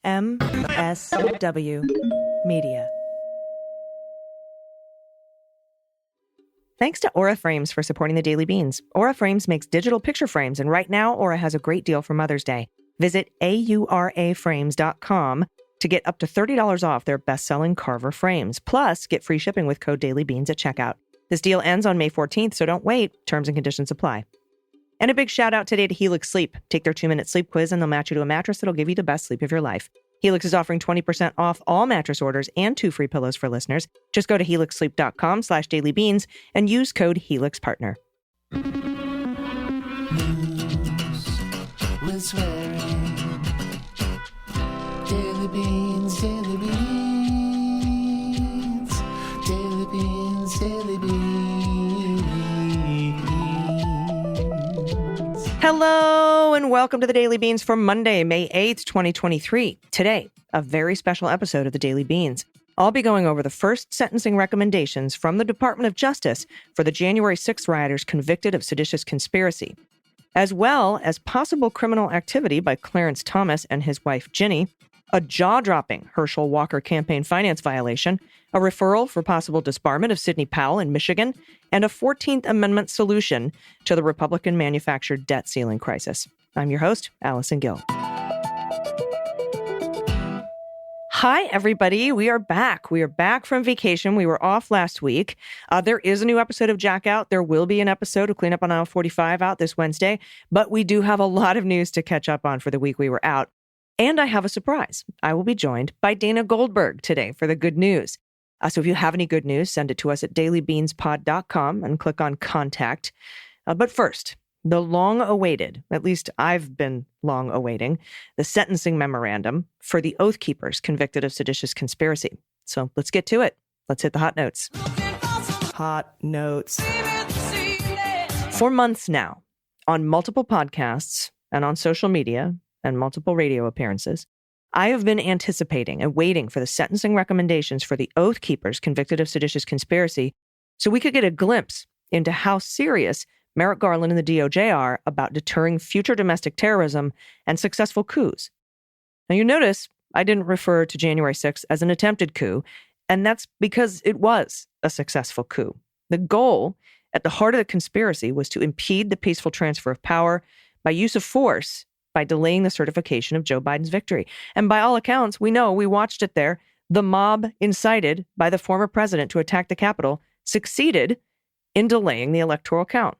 MSW Media. Thanks to Aura Frames for supporting the Daily Beans. Aura Frames makes digital picture frames, and right now Aura has a great deal for Mother's Day. Visit auraframes.com to get up to $30 off their best-selling Carver frames. Plus, get free shipping with code DailyBeans at checkout. This deal ends on May 14th, so don't wait. Terms and conditions apply. And a big shout out today to Helix Sleep. Take their 2-minute sleep quiz and they'll match you to a mattress that'll give you the best sleep of your life. Helix is offering 20% off all mattress orders and 2 free pillows for listeners. Just go to helixsleep.com/dailybeans and use code HelixPartner. News with swearing. Daily Beans, Daily Beans. Daily Beans, Daily Beans. Hello and welcome to the Daily Beans for Monday, May 8th, 2023. Today, a very special episode of the Daily Beans. I'll be going over the first sentencing recommendations from the Department of Justice for the January 6th rioters convicted of seditious conspiracy, as well as possible criminal activity by Clarence Thomas and his wife Ginni, a jaw-dropping Herschel Walker campaign finance violation, a referral for possible disbarment of Sidney Powell in Michigan, and a 14th Amendment solution to the Republican-manufactured debt ceiling crisis. I'm your host, Allison Gill. Hi, everybody. We are back. We are back from vacation. We were off last week. There is a new episode of Jack out. There will be an episode of Clean Up on Aisle 45 out this Wednesday, but we do have a lot of news to catch up on for the week we were out. And I have a surprise. I will be joined by Dana Goldberg today for the good news. So if you have any good news, send it to us at dailybeanspod.com and click on Contact. But first, the long-awaited, at least I've been long-awaiting, the sentencing memorandum for the Oath Keepers convicted of seditious conspiracy. So let's get to it. Let's hit the hot notes. Hot notes. For months now, on multiple podcasts and on social media and multiple radio appearances, I have been anticipating and waiting for the sentencing recommendations for the Oath Keepers convicted of seditious conspiracy so we could get a glimpse into how serious Merrick Garland and the DOJ are about deterring future domestic terrorism and successful coups. Now, you notice I didn't refer to January 6th as an attempted coup, and that's because it was a successful coup. The goal at the heart of the conspiracy was to impede the peaceful transfer of power by use of force, by delaying the certification of Joe Biden's victory. And by all accounts, we know, we watched it there, the mob incited by the former president to attack the Capitol succeeded in delaying the electoral count.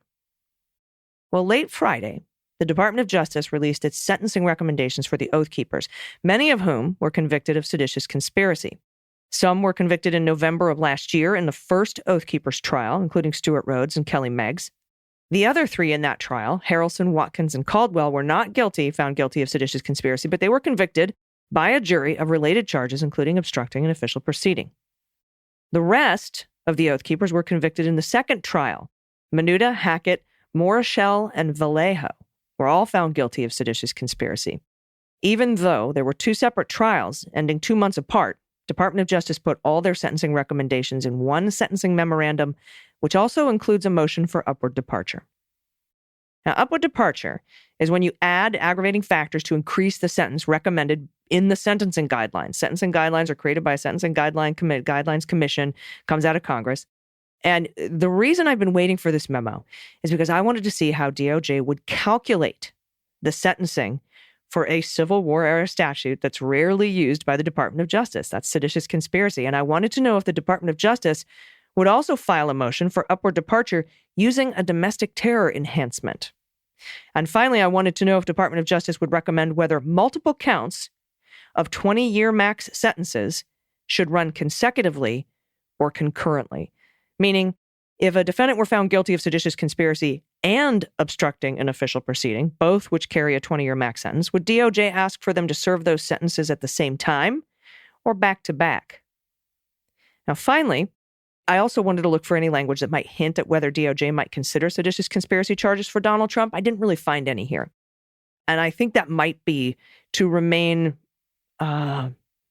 Well, late Friday, the Department of Justice released its sentencing recommendations for the Oath Keepers, many of whom were convicted of seditious conspiracy. Some were convicted in November of last year in the first Oath Keepers trial, including Stuart Rhodes and Kelly Meggs. The other 3 in that trial, Harrelson, Watkins, and Caldwell, were not found guilty of seditious conspiracy, but they were convicted by a jury of related charges, including obstructing an official proceeding. The rest of the Oath Keepers were convicted in the second trial. Menuda, Hackett, Morishell, and Vallejo were all found guilty of seditious conspiracy. Even though there were 2 separate trials ending 2 months apart, Department of Justice put all their sentencing recommendations in one sentencing memorandum, which also includes a motion for upward departure. Now, upward departure is when you add aggravating factors to increase the sentence recommended in the sentencing guidelines. Sentencing guidelines are created by a sentencing guidelines commission, comes out of Congress. And the reason I've been waiting for this memo is because I wanted to see how DOJ would calculate the sentencing for a Civil War era statute that's rarely used by the Department of Justice. That's seditious conspiracy. And I wanted to know if the Department of Justice would also file a motion for upward departure using a domestic terror enhancement. And finally, I wanted to know if Department of Justice would recommend whether multiple counts of 20-year max sentences should run consecutively or concurrently. Meaning, if a defendant were found guilty of seditious conspiracy and obstructing an official proceeding, both which carry a 20-year max sentence, would DOJ ask for them to serve those sentences at the same time or back to back? Now, finally, I also wanted to look for any language that might hint at whether DOJ might consider seditious conspiracy charges for Donald Trump. I didn't really find any here. And I think that might be to remain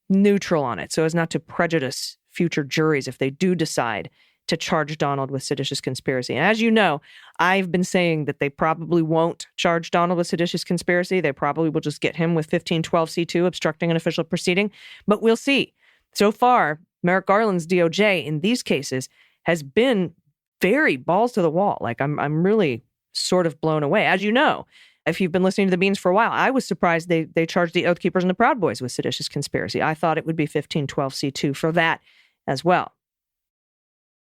neutral on it so as not to prejudice future juries if they do decide to charge Donald with seditious conspiracy. And as you know, I've been saying that they probably won't charge Donald with seditious conspiracy. They probably will just get him with 1512c2, obstructing an official proceeding. But we'll see. So far, Merrick Garland's DOJ in these cases has been very balls to the wall. Like, I'm really sort of blown away. As you know, if you've been listening to the Beans for a while, I was surprised they charged the Oath Keepers and the Proud Boys with seditious conspiracy. I thought it would be 1512c2 for that as well.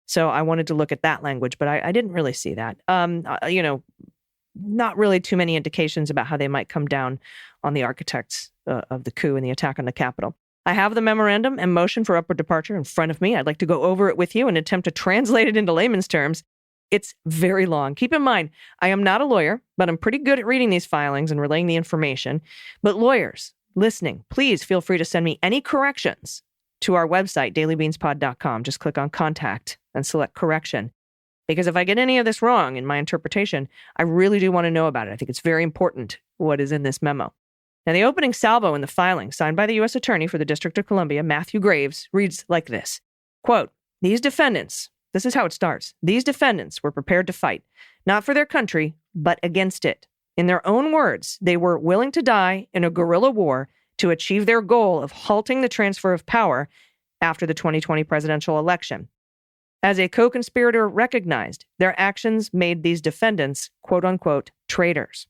So I wanted to look at that language, but I didn't really see that. Not really too many indications about how they might come down on the architects of the coup and the attack on the Capitol. I have the memorandum and motion for upward departure in front of me. I'd like to go over it with you and attempt to translate it into layman's terms. It's very long. Keep in mind, I am not a lawyer, but I'm pretty good at reading these filings and relaying the information. But lawyers listening, please feel free to send me any corrections to our website, dailybeanspod.com. Just click on contact and select correction. Because if I get any of this wrong in my interpretation, I really do want to know about it. I think it's very important what is in this memo. Now, the opening salvo in the filing, signed by the U.S. Attorney for the District of Columbia, Matthew Graves, reads like this. Quote, these defendants, this is how it starts. These defendants were prepared to fight, not for their country, but against it. In their own words, they were willing to die in a guerrilla war to achieve their goal of halting the transfer of power after the 2020 presidential election. As a co-conspirator recognized, their actions made these defendants, quote-unquote, traitors.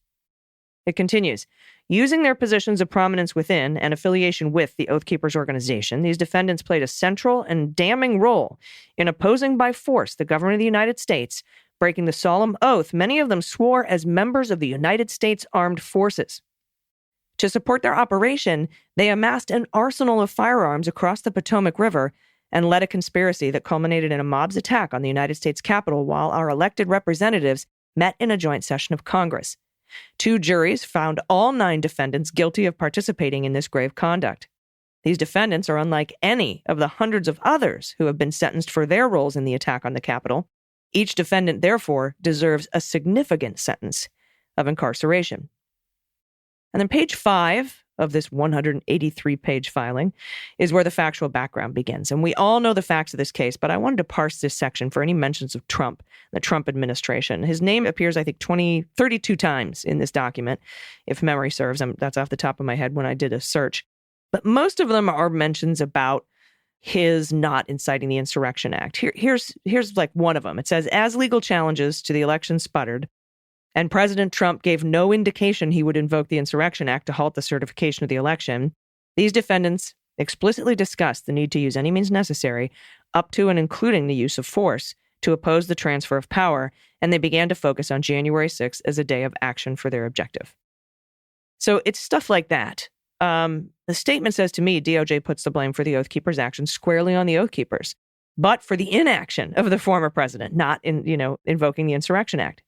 It continues, using their positions of prominence within and affiliation with the Oath Keepers organization, these defendants played a central and damning role in opposing by force the government of the United States, breaking the solemn oath many of them swore as members of the United States Armed Forces. To support their operation, they amassed an arsenal of firearms across the Potomac River and led a conspiracy that culminated in a mob's attack on the United States Capitol while our elected representatives met in a joint session of Congress. 2 juries found all 9 defendants guilty of participating in this grave conduct. These defendants are unlike any of the hundreds of others who have been sentenced for their roles in the attack on the Capitol. Each defendant, therefore, deserves a significant sentence of incarceration. And then page 5 of this 183-page filing is where the factual background begins. And we all know the facts of this case, but I wanted to parse this section for any mentions of Trump, the Trump administration. His name appears, I think, 32 times in this document, if memory serves. That's off the top of my head when I did a search. But most of them are mentions about his not inciting the Insurrection Act. Here's like one of them. It says, as legal challenges to the election sputtered, and President Trump gave no indication he would invoke the Insurrection Act to halt the certification of the election, these defendants explicitly discussed the need to use any means necessary, up to and including the use of force, to oppose the transfer of power, and they began to focus on January 6th as a day of action for their objective. So it's stuff like that. The statement says to me, DOJ puts the blame for the Oath Keepers' actions squarely on the Oath Keepers, but for the inaction of the former president, not invoking the Insurrection Act.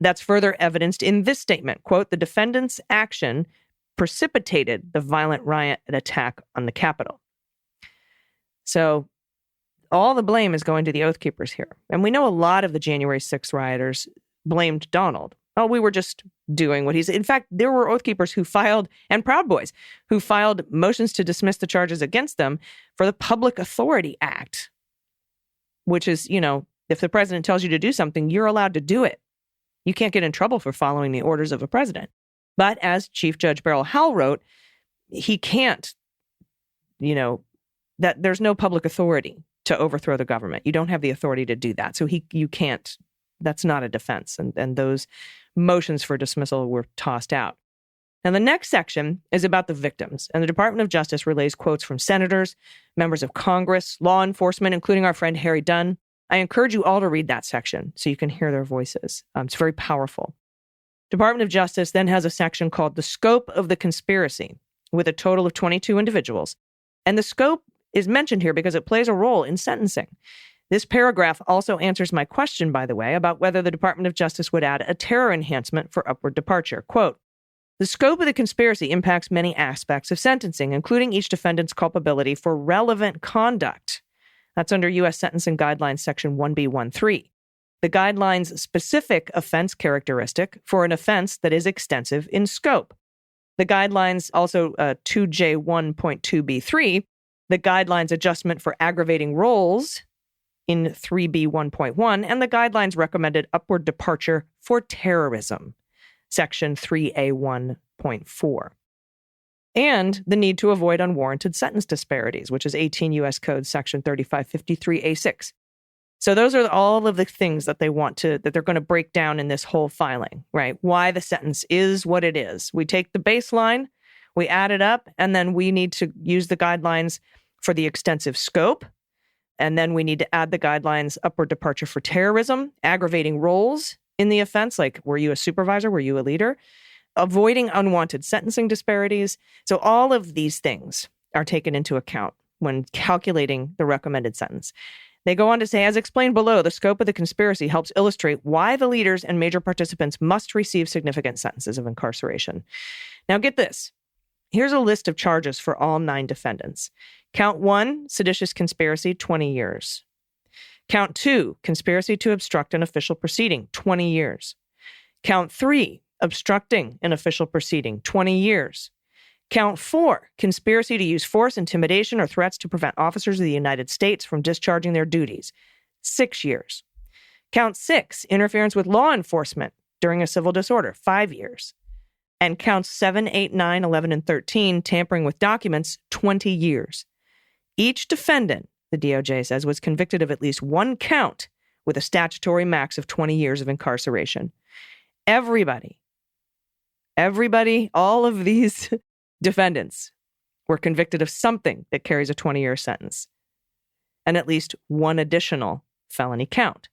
That's further evidenced in this statement. Quote, the defendant's action precipitated the violent riot and attack on the Capitol. So all the blame is going to the Oath Keepers here. And we know a lot of the January 6th rioters blamed Donald. Oh, we were just doing what he's... In fact, there were Oath Keepers who filed, and Proud Boys, who filed motions to dismiss the charges against them for the Public Authority Act, which is, if the president tells you to do something, you're allowed to do it. You can't get in trouble for following the orders of a president. But as Chief Judge Beryl Howell wrote, he can't, that there's no public authority to overthrow the government. You don't have the authority to do that. So you can't, that's not a defense. And those motions for dismissal were tossed out. Now, the next section is about the victims, and the Department of Justice relays quotes from senators, members of Congress, law enforcement, including our friend Harry Dunn. I encourage you all to read that section so you can hear their voices. It's very powerful. Department of Justice then has a section called The Scope of the Conspiracy, with a total of 22 individuals. And the scope is mentioned here because it plays a role in sentencing. This paragraph also answers my question, by the way, about whether the Department of Justice would add a terror enhancement for upward departure. Quote, the scope of the conspiracy impacts many aspects of sentencing, including each defendant's culpability for relevant conduct. That's under U.S. Sentencing Guidelines Section 1B13. The guidelines' specific offense characteristic for an offense that is extensive in scope. The guidelines also 2J1.2B3, the guidelines adjustment for aggravating roles in 3B 1.1 and the guidelines recommended upward departure for terrorism, Section 3A 1.4. And the need to avoid unwarranted sentence disparities, which is 18 U.S. Code Section 3553A6. So those are all of the things that that they're going to break down in this whole filing, right? Why the sentence is what it is. We take the baseline, we add it up, and then we need to use the guidelines for the extensive scope. And then we need to add the guidelines upward departure for terrorism, aggravating roles in the offense, like were you a supervisor, were you a leader, avoiding unwanted sentencing disparities. So all of these things are taken into account when calculating the recommended sentence. They go on to say, as explained below, the scope of the conspiracy helps illustrate why the leaders and major participants must receive significant sentences of incarceration. Now get this. Here's a list of charges for all 9 defendants. Count 1, seditious conspiracy, 20 years. Count 2, conspiracy to obstruct an official proceeding, 20 years. Count 3, obstructing an official proceeding, 20 years. Count 4, conspiracy to use force, intimidation, or threats to prevent officers of the United States from discharging their duties, 6 years. Count 6, interference with law enforcement during a civil disorder, 5 years. And counts 7, 8, 9, 11, and 13, tampering with documents, 20 years. Each defendant, the DOJ says, was convicted of at least one count with a statutory max of 20 years of incarceration. Everybody, all of these defendants were convicted of something that carries a 20-year sentence and at least one additional felony count.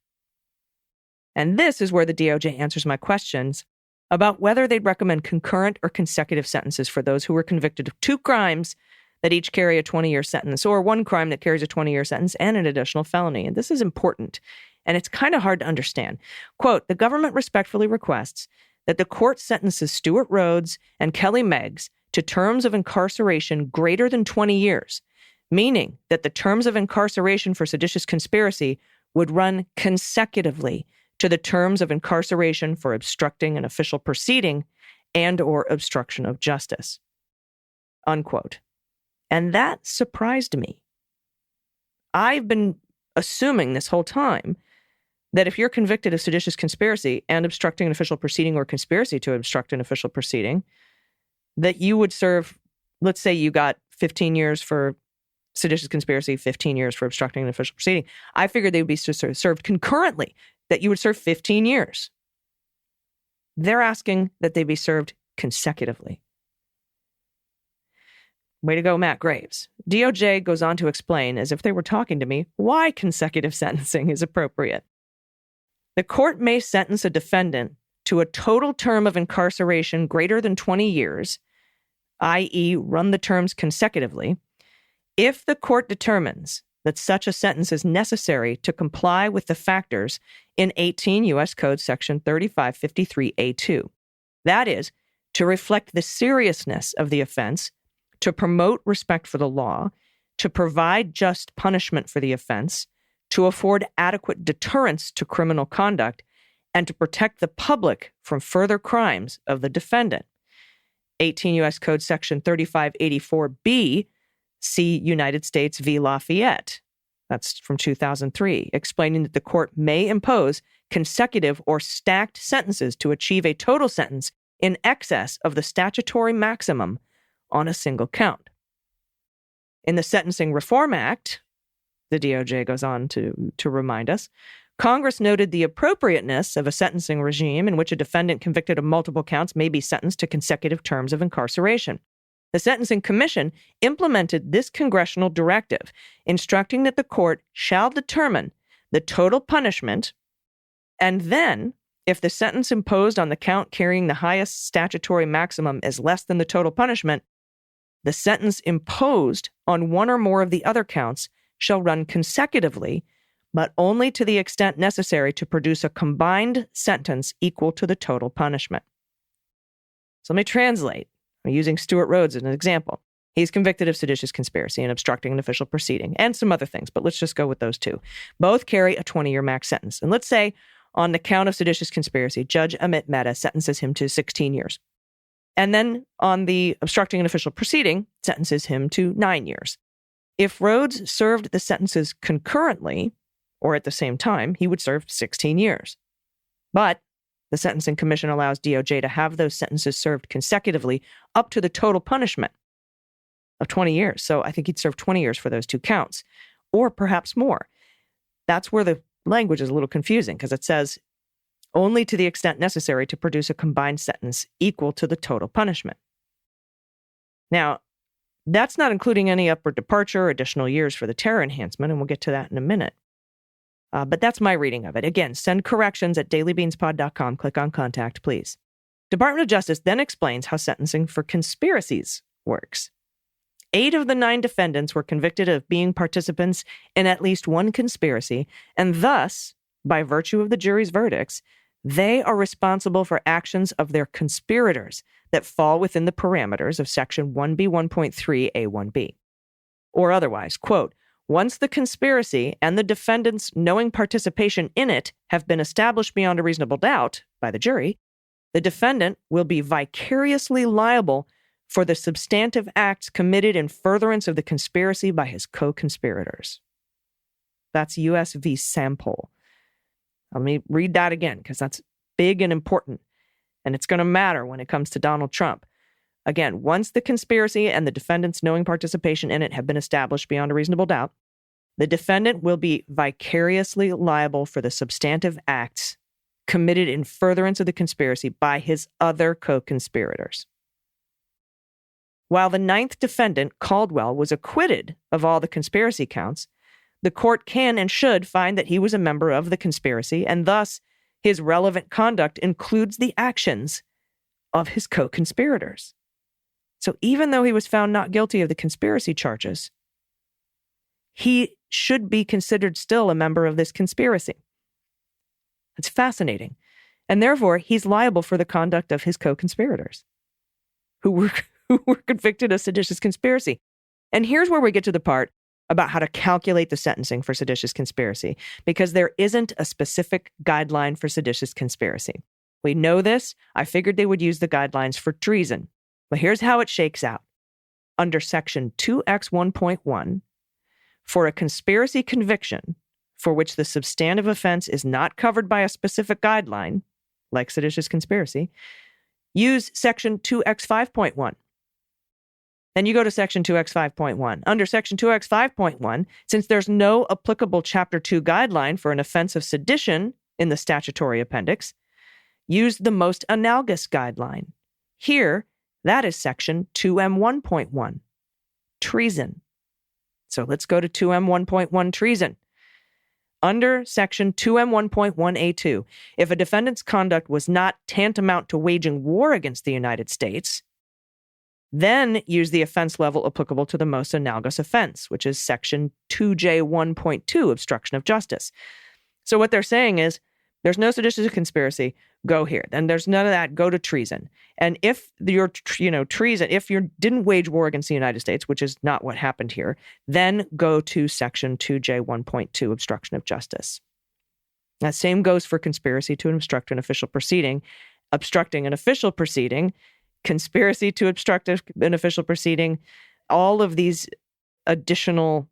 And this is where the DOJ answers my questions about whether they'd recommend concurrent or consecutive sentences for those who were convicted of 2 crimes that each carry a 20-year sentence, or 1 crime that carries a 20-year sentence and an additional felony. And this is important, and it's kind of hard to understand. Quote, the government respectfully requests that the court sentences Stuart Rhodes and Kelly Meggs to terms of incarceration greater than 20 years, meaning that the terms of incarceration for seditious conspiracy would run consecutively to the terms of incarceration for obstructing an official proceeding and or obstruction of justice. Unquote. And that surprised me. I've been assuming this whole time that if you're convicted of seditious conspiracy and obstructing an official proceeding or conspiracy to obstruct an official proceeding, that you would serve, let's say you got 15 years for seditious conspiracy, 15 years for obstructing an official proceeding. I figured they would be served concurrently, that you would serve 15 years. They're asking that they be served consecutively. Way to go, Matt Graves. DOJ goes on to explain, as if they were talking to me, why consecutive sentencing is appropriate. The court may sentence a defendant to a total term of incarceration greater than 20 years, i.e., run the terms consecutively, if the court determines that such a sentence is necessary to comply with the factors in 18 U.S. Code Section 3553A2. That is, to reflect the seriousness of the offense, to promote respect for the law, to provide just punishment for the offense, to afford adequate deterrence to criminal conduct, and to protect the public from further crimes of the defendant. 18 U.S. Code Section 3584B, see United States v. Lafayette. That's from 2003, explaining that the court may impose consecutive or stacked sentences to achieve a total sentence in excess of the statutory maximum on a single count. In the Sentencing Reform Act, the DOJ goes on to remind us, Congress noted the appropriateness of a sentencing regime in which a defendant convicted of multiple counts may be sentenced to consecutive terms of incarceration. The Sentencing Commission implemented this congressional directive, instructing that the court shall determine the total punishment, and then, if the sentence imposed on the count carrying the highest statutory maximum is less than the total punishment, the sentence imposed on one or more of the other counts shall run consecutively, but only to the extent necessary to produce a combined sentence equal to the total punishment. So let me translate. I'm using Stuart Rhodes as an example. He's convicted of seditious conspiracy and obstructing an official proceeding, and some other things, but let's just go with those 2. Both carry a 20-year max sentence. And let's say on the count of seditious conspiracy, Judge Amit Mehta sentences him to 16 years. And then on the obstructing an official proceeding, sentences him to 9 years. If Rhodes served the sentences concurrently, or at the same time, he would serve 16 years. But the Sentencing Commission allows DOJ to have those sentences served consecutively up to the total punishment of 20 years. So I think he'd serve 20 years for those two counts, or perhaps more. That's where the language is a little confusing, because it says only to the extent necessary to produce a combined sentence equal to the total punishment. Now, that's not including any upward departure or additional years for the terror enhancement, and we'll get to that in a minute. But that's my reading of it. Again, send corrections at dailybeanspod.com. Click on contact, please. Department of Justice then explains how sentencing for conspiracies works. 8 of the 9 defendants were convicted of being participants in at least one conspiracy, and thus, by virtue of the jury's verdicts, they are responsible for actions of their conspirators that fall within the parameters of Section 1B1.3A1B. Or otherwise, quote, once the conspiracy and the defendant's knowing participation in it have been established beyond a reasonable doubt by the jury, the defendant will be vicariously liable for the substantive acts committed in furtherance of the conspiracy by his co-conspirators. That's U.S. v. Sample. Let me read that again, because that's big and important, and it's going to matter when it comes to Donald Trump. Again, once the conspiracy and the defendant's knowing participation in it have been established beyond a reasonable doubt, the defendant will be vicariously liable for the substantive acts committed in furtherance of the conspiracy by his other co-conspirators. While the 9th defendant, Caldwell, was acquitted of all the conspiracy counts, the court can and should find that he was a member of the conspiracy, and thus his relevant conduct includes the actions of his co-conspirators. So even though he was found not guilty of the conspiracy charges, he should be considered still a member of this conspiracy. It's fascinating. And therefore, he's liable for the conduct of his co-conspirators who were convicted of seditious conspiracy. And here's where we get to the part about how to calculate the sentencing for seditious conspiracy, because there isn't a specific guideline for seditious conspiracy. We know this. I figured they would use the guidelines for treason. But here's how it shakes out. Under Section 2X1.1, for a conspiracy conviction for which the substantive offense is not covered by a specific guideline, like seditious conspiracy, use Section 2X5.1. Then you go to Section 2X5.1. Under Section 2X5.1, since there's no applicable Chapter 2 guideline for an offense of sedition in the statutory appendix, use the most analogous guideline. Here, that is Section 2M1.1, treason. So let's go to 2M1.1, treason. Under Section 2M1.1A2, if a defendant's conduct was not tantamount to waging war against the United States, then use the offense level applicable to the most analogous offense, which is Section 2J1.2, obstruction of justice. So what they're saying is, there's no seditious conspiracy, go here. And there's none of that, go to treason. And if you're, treason, if you didn't wage war against the United States, which is not what happened here, then go to Section 2J1.2, obstruction of justice. That same goes for conspiracy to obstruct an official proceeding, obstructing an official proceeding, conspiracy to obstruct an official proceeding. All of these additional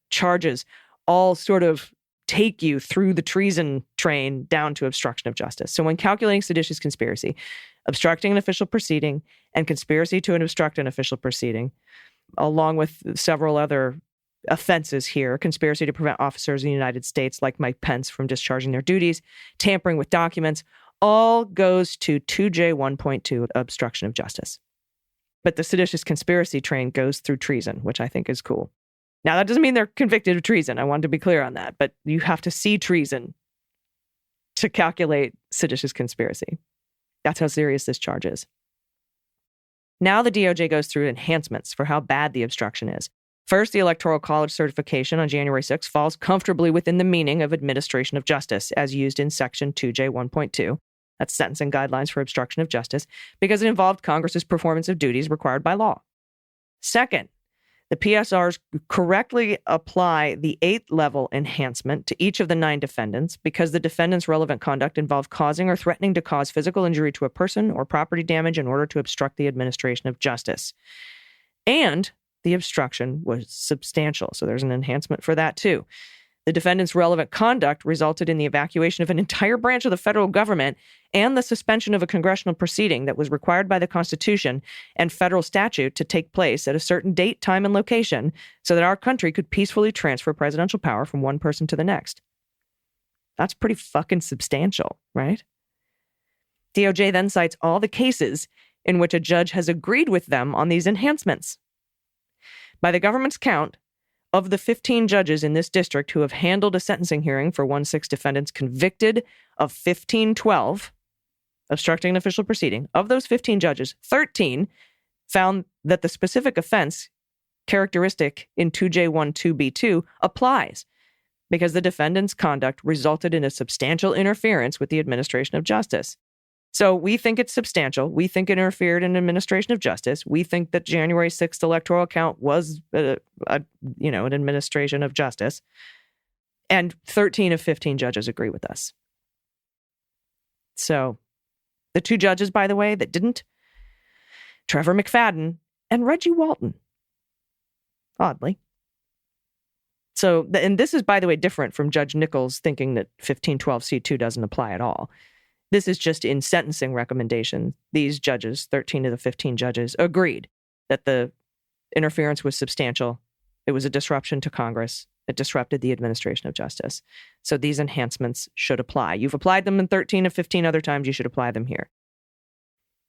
charges all sort of take you through the treason train down to obstruction of justice. So when calculating seditious conspiracy, obstructing an official proceeding and conspiracy to obstruct an official proceeding, along with several other offenses here, conspiracy to prevent officers in the United States like Mike Pence from discharging their duties, tampering with documents, all goes to 2J1.2, obstruction of justice. But the seditious conspiracy train goes through treason, which I think is cool. Now, that doesn't mean they're convicted of treason. I wanted to be clear on that. But you have to see treason to calculate seditious conspiracy. That's how serious this charge is. Now the DOJ goes through enhancements for how bad the obstruction is. First, the Electoral College certification on January 6 falls comfortably within the meaning of administration of justice as used in Section 2J1.2. That's sentencing guidelines for obstruction of justice, because it involved Congress's performance of duties required by law. Second, the PSRs correctly apply the 8th level enhancement to each of the 9 defendants because the defendant's relevant conduct involved causing or threatening to cause physical injury to a person or property damage in order to obstruct the administration of justice. And the obstruction was substantial. So there's an enhancement for that too. The defendant's relevant conduct resulted in the evacuation of an entire branch of the federal government and the suspension of a congressional proceeding that was required by the Constitution and federal statute to take place at a certain date, time, and location so that our country could peacefully transfer presidential power from one person to the next. That's pretty fucking substantial, right? DOJ then cites all the cases in which a judge has agreed with them on these enhancements. By the government's count, of the 15 judges in this district who have handled a sentencing hearing for 1-6 defendants convicted of 1512, obstructing an official proceeding, of those 15 judges, 13 found that the specific offense characteristic in 2J12B2 applies because the defendant's conduct resulted in a substantial interference with the administration of justice. So we think it's substantial. We think it interfered in administration of justice. We think that January 6th electoral count was, an administration of justice. And 13 of 15 judges agree with us. So the two judges, by the way, that didn't, Trevor McFadden and Reggie Walton. Oddly. So, and this is, by the way, different from Judge Nichols thinking that 1512C2 doesn't apply at all. This is just in sentencing recommendation. These judges, 13 of the 15 judges, agreed that the interference was substantial. It was a disruption to Congress. It disrupted the administration of justice. So these enhancements should apply. You've applied them in 13 of 15 other times. You should apply them here.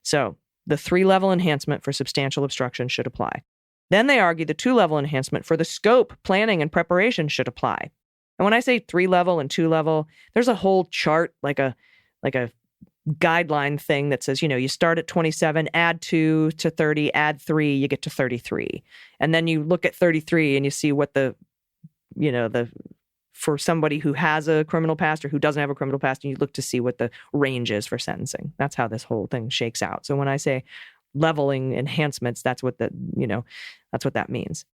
So the 3-level enhancement for substantial obstruction should apply. Then they argue the 2-level enhancement for the scope, planning, and preparation should apply. And when I say 3-level and 2-level, there's a whole chart, like a guideline thing that says, you start at 27, add 2 to 30, add 3, you get to 33. And then you look at 33 and you see what for somebody who has a criminal past or who doesn't have a criminal past, and you look to see what the range is for sentencing. That's how this whole thing shakes out. So when I say leveling enhancements, that's what that means.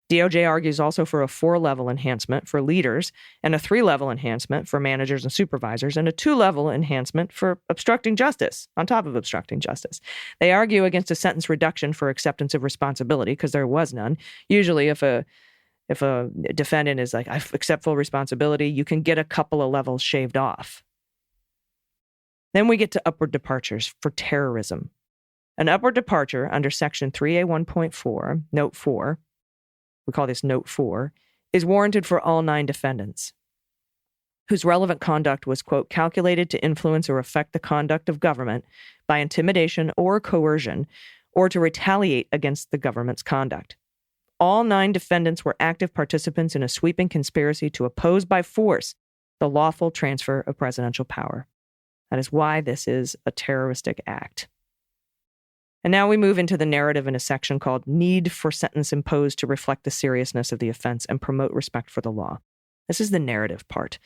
DOJ argues also for a 4-level enhancement for leaders and a 3-level enhancement for managers and supervisors and a 2-level enhancement for obstructing justice on top of obstructing justice. They argue against a sentence reduction for acceptance of responsibility because there was none. Usually if a defendant is like, I accept full responsibility, you can get a couple of levels shaved off. Then we get to upward departures for terrorism. An upward departure under Section 3A1.4, Note 4, we call this Note 4, is warranted for all 9 defendants whose relevant conduct was, quote, calculated to influence or affect the conduct of government by intimidation or coercion or to retaliate against the government's conduct. All 9 defendants were active participants in a sweeping conspiracy to oppose by force the lawful transfer of presidential power. That is why this is a terroristic act. And now we move into the narrative in a section called Need for Sentence Imposed to Reflect the Seriousness of the Offense and Promote Respect for the Law. This is the narrative part.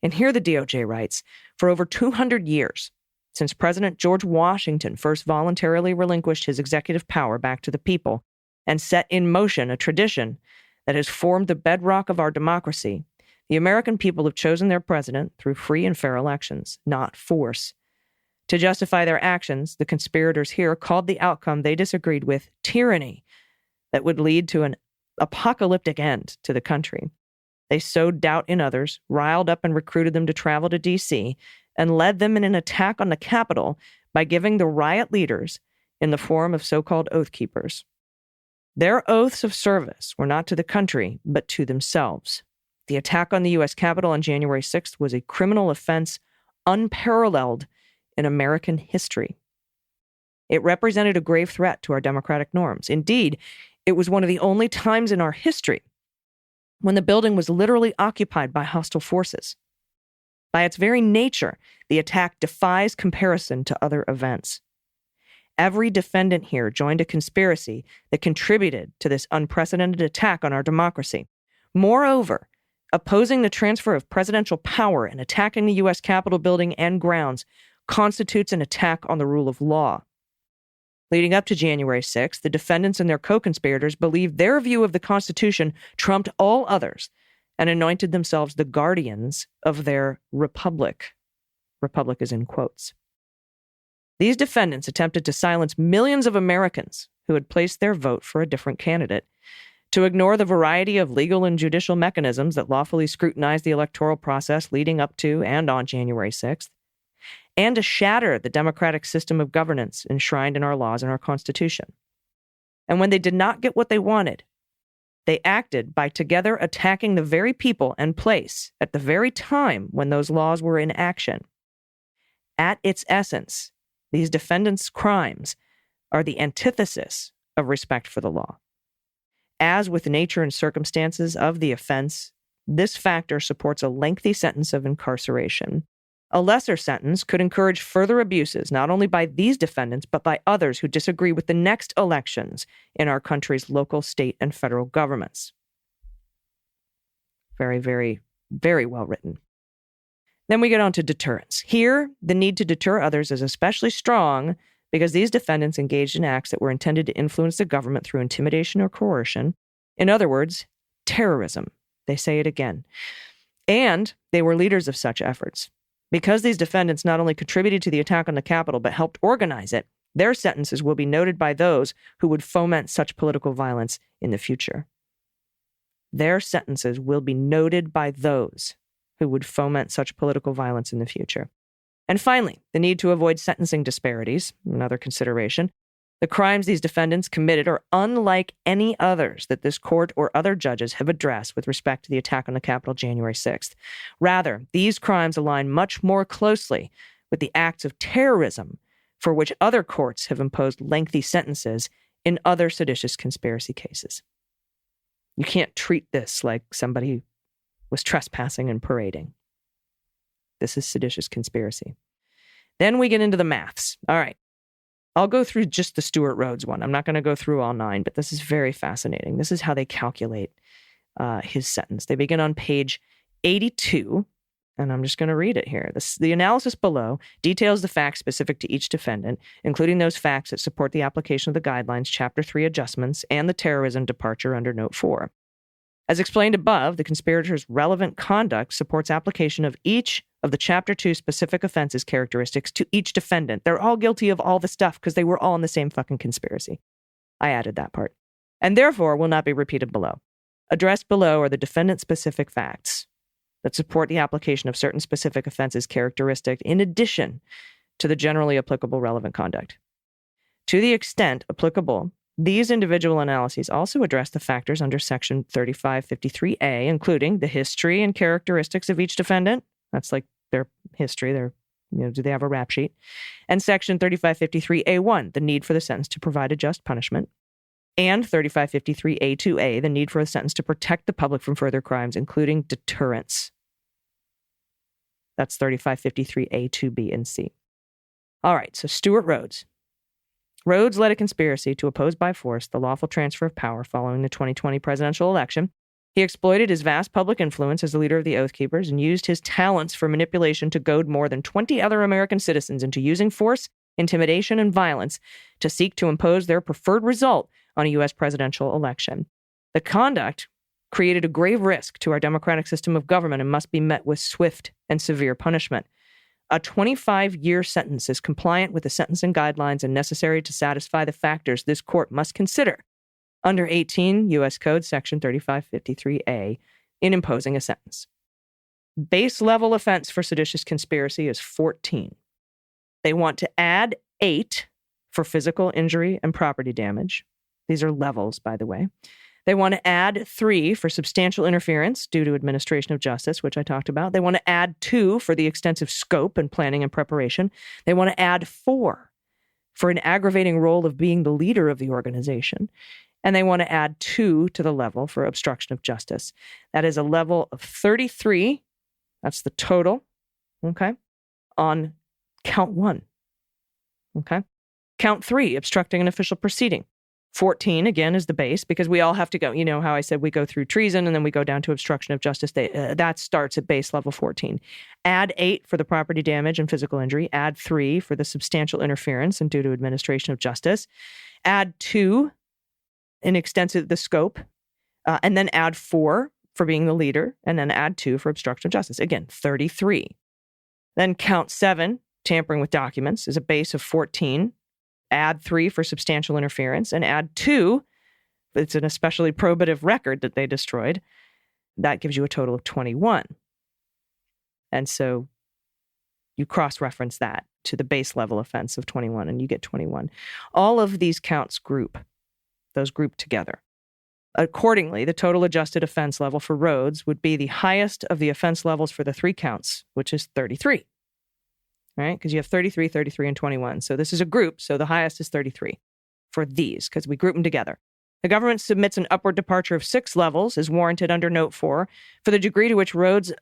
And here the DOJ writes, for over 200 years, since President George Washington first voluntarily relinquished his executive power back to the people and set in motion a tradition that has formed the bedrock of our democracy, the American people have chosen their president through free and fair elections, not force. To justify their actions, the conspirators here called the outcome they disagreed with tyranny that would lead to an apocalyptic end to the country. They sowed doubt in others, riled up and recruited them to travel to D.C., and led them in an attack on the Capitol by giving the riot leaders in the form of so-called oath keepers. Their oaths of service were not to the country, but to themselves. The attack on the U.S. Capitol on January 6th was a criminal offense unparalleled in American history. It represented a grave threat to our democratic norms. Indeed, it was one of the only times in our history when the building was literally occupied by hostile forces. By its very nature, the attack defies comparison to other events. Every defendant here joined a conspiracy that contributed to this unprecedented attack on our democracy. Moreover, opposing the transfer of presidential power and attacking the U.S. Capitol building and grounds constitutes an attack on the rule of law. Leading up to January 6th, the defendants and their co-conspirators believed their view of the Constitution trumped all others and anointed themselves the guardians of their republic. Republic is in quotes. These defendants attempted to silence millions of Americans who had placed their vote for a different candidate. to ignore the variety of legal and judicial mechanisms that lawfully scrutinize the electoral process leading up to and on January 6th, and to shatter the democratic system of governance enshrined in our laws and our Constitution. And when they did not get what they wanted, they acted by together attacking the very people and place at the very time when those laws were in action. At its essence, these defendants' crimes are the antithesis of respect for the law. As with the nature and circumstances of the offense, this factor supports a lengthy sentence of incarceration. A lesser sentence could encourage further abuses, not only by these defendants, but by others who disagree with the next elections in our country's local, state, and federal governments. Very, very, very well written. Then we get on to deterrence. Here, the need to deter others is especially strong because these defendants engaged in acts that were intended to influence the government through intimidation or coercion. In other words, terrorism. They say it again. And they were leaders of such efforts. Because these defendants not only contributed to the attack on the Capitol, but helped organize it, their sentences will be noted by those who would foment such political violence in the future. Their sentences will be noted by those who would foment such political violence in the future. And finally, the need to avoid sentencing disparities, another consideration. The crimes these defendants committed are unlike any others that this court or other judges have addressed with respect to the attack on the Capitol January 6th. Rather, these crimes align much more closely with the acts of terrorism for which other courts have imposed lengthy sentences in other seditious conspiracy cases. You can't treat this like somebody was trespassing and parading. This is seditious conspiracy. Then we get into the maths. All right. I'll go through just the Stewart Rhodes one. I'm not going to go through all 9, but this is very fascinating. This is how they calculate his sentence. They begin on page 82, and I'm just going to read it here. The analysis below details the facts specific to each defendant, including those facts that support the application of the guidelines, Chapter 3 adjustments, and the terrorism departure under Note 4. As explained above, the conspirator's relevant conduct supports application of each of the Chapter 2 specific offenses characteristics to each defendant. They're all guilty of all the stuff because they were all in the same fucking conspiracy. I added that part. And therefore will not be repeated below. Addressed below are the defendant-specific facts that support the application of certain specific offenses characteristic in addition to the generally applicable relevant conduct. To the extent applicable, these individual analyses also address the factors under Section 3553A, including the history and characteristics of each defendant. That's like their history, do they have a rap sheet? And Section 3553A1, the need for the sentence to provide a just punishment. And 3553A2A, the need for a sentence to protect the public from further crimes, including deterrence. That's 3553A2B and C. All right, so Stewart Rhodes. Rhodes led a conspiracy to oppose by force the lawful transfer of power following the 2020 presidential election. He exploited his vast public influence as the leader of the Oath Keepers and used his talents for manipulation to goad more than 20 other American citizens into using force, intimidation, and violence to seek to impose their preferred result on a U.S. presidential election. The conduct created a grave risk to our democratic system of government and must be met with swift and severe punishment. A 25-year sentence is compliant with the sentencing guidelines and necessary to satisfy the factors this court must consider under 18 U.S. Code Section 3553A in imposing a sentence. Base level offense for seditious conspiracy is 14. They want to add 8 for physical injury and property damage. These are levels, by the way. They want to add 3 for substantial interference due to administration of justice, which I talked about. They want to add 2 for the extensive scope and planning and preparation. They want to add 4 for an aggravating role of being the leader of the organization. And they want to add 2 to the level for obstruction of justice. That is a level of 33. That's the total, okay, on count 1, okay? Count 3, obstructing an official proceeding. 14, again, is the base, because we all have to go, you know how I said we go through treason and then we go down to obstruction of justice. That starts at base level 14. Add 8 for the property damage and physical injury. Add 3 for the substantial interference and due to administration of justice. Add 2 in extensive the scope, and then add 4 for being the leader, and then add 2 for obstruction of justice. Again, 33. Then count 7, tampering with documents, is a base of 14. Add 3 for substantial interference, and add 2 it's an especially probative record that they destroyed. That gives you a total of 21. And so you cross-reference that to the base level offense of 21, and you get 21. All of these counts group together. Accordingly, the total adjusted offense level for Rhodes would be the highest of the offense levels for the 3 counts, which is 33. Right? Because you have 33, 33, and 21. So this is a group, so the highest is 33 for these, because we group them together. The government submits an upward departure of 6 levels, as warranted under Note 4, for the degree to which Rhodes'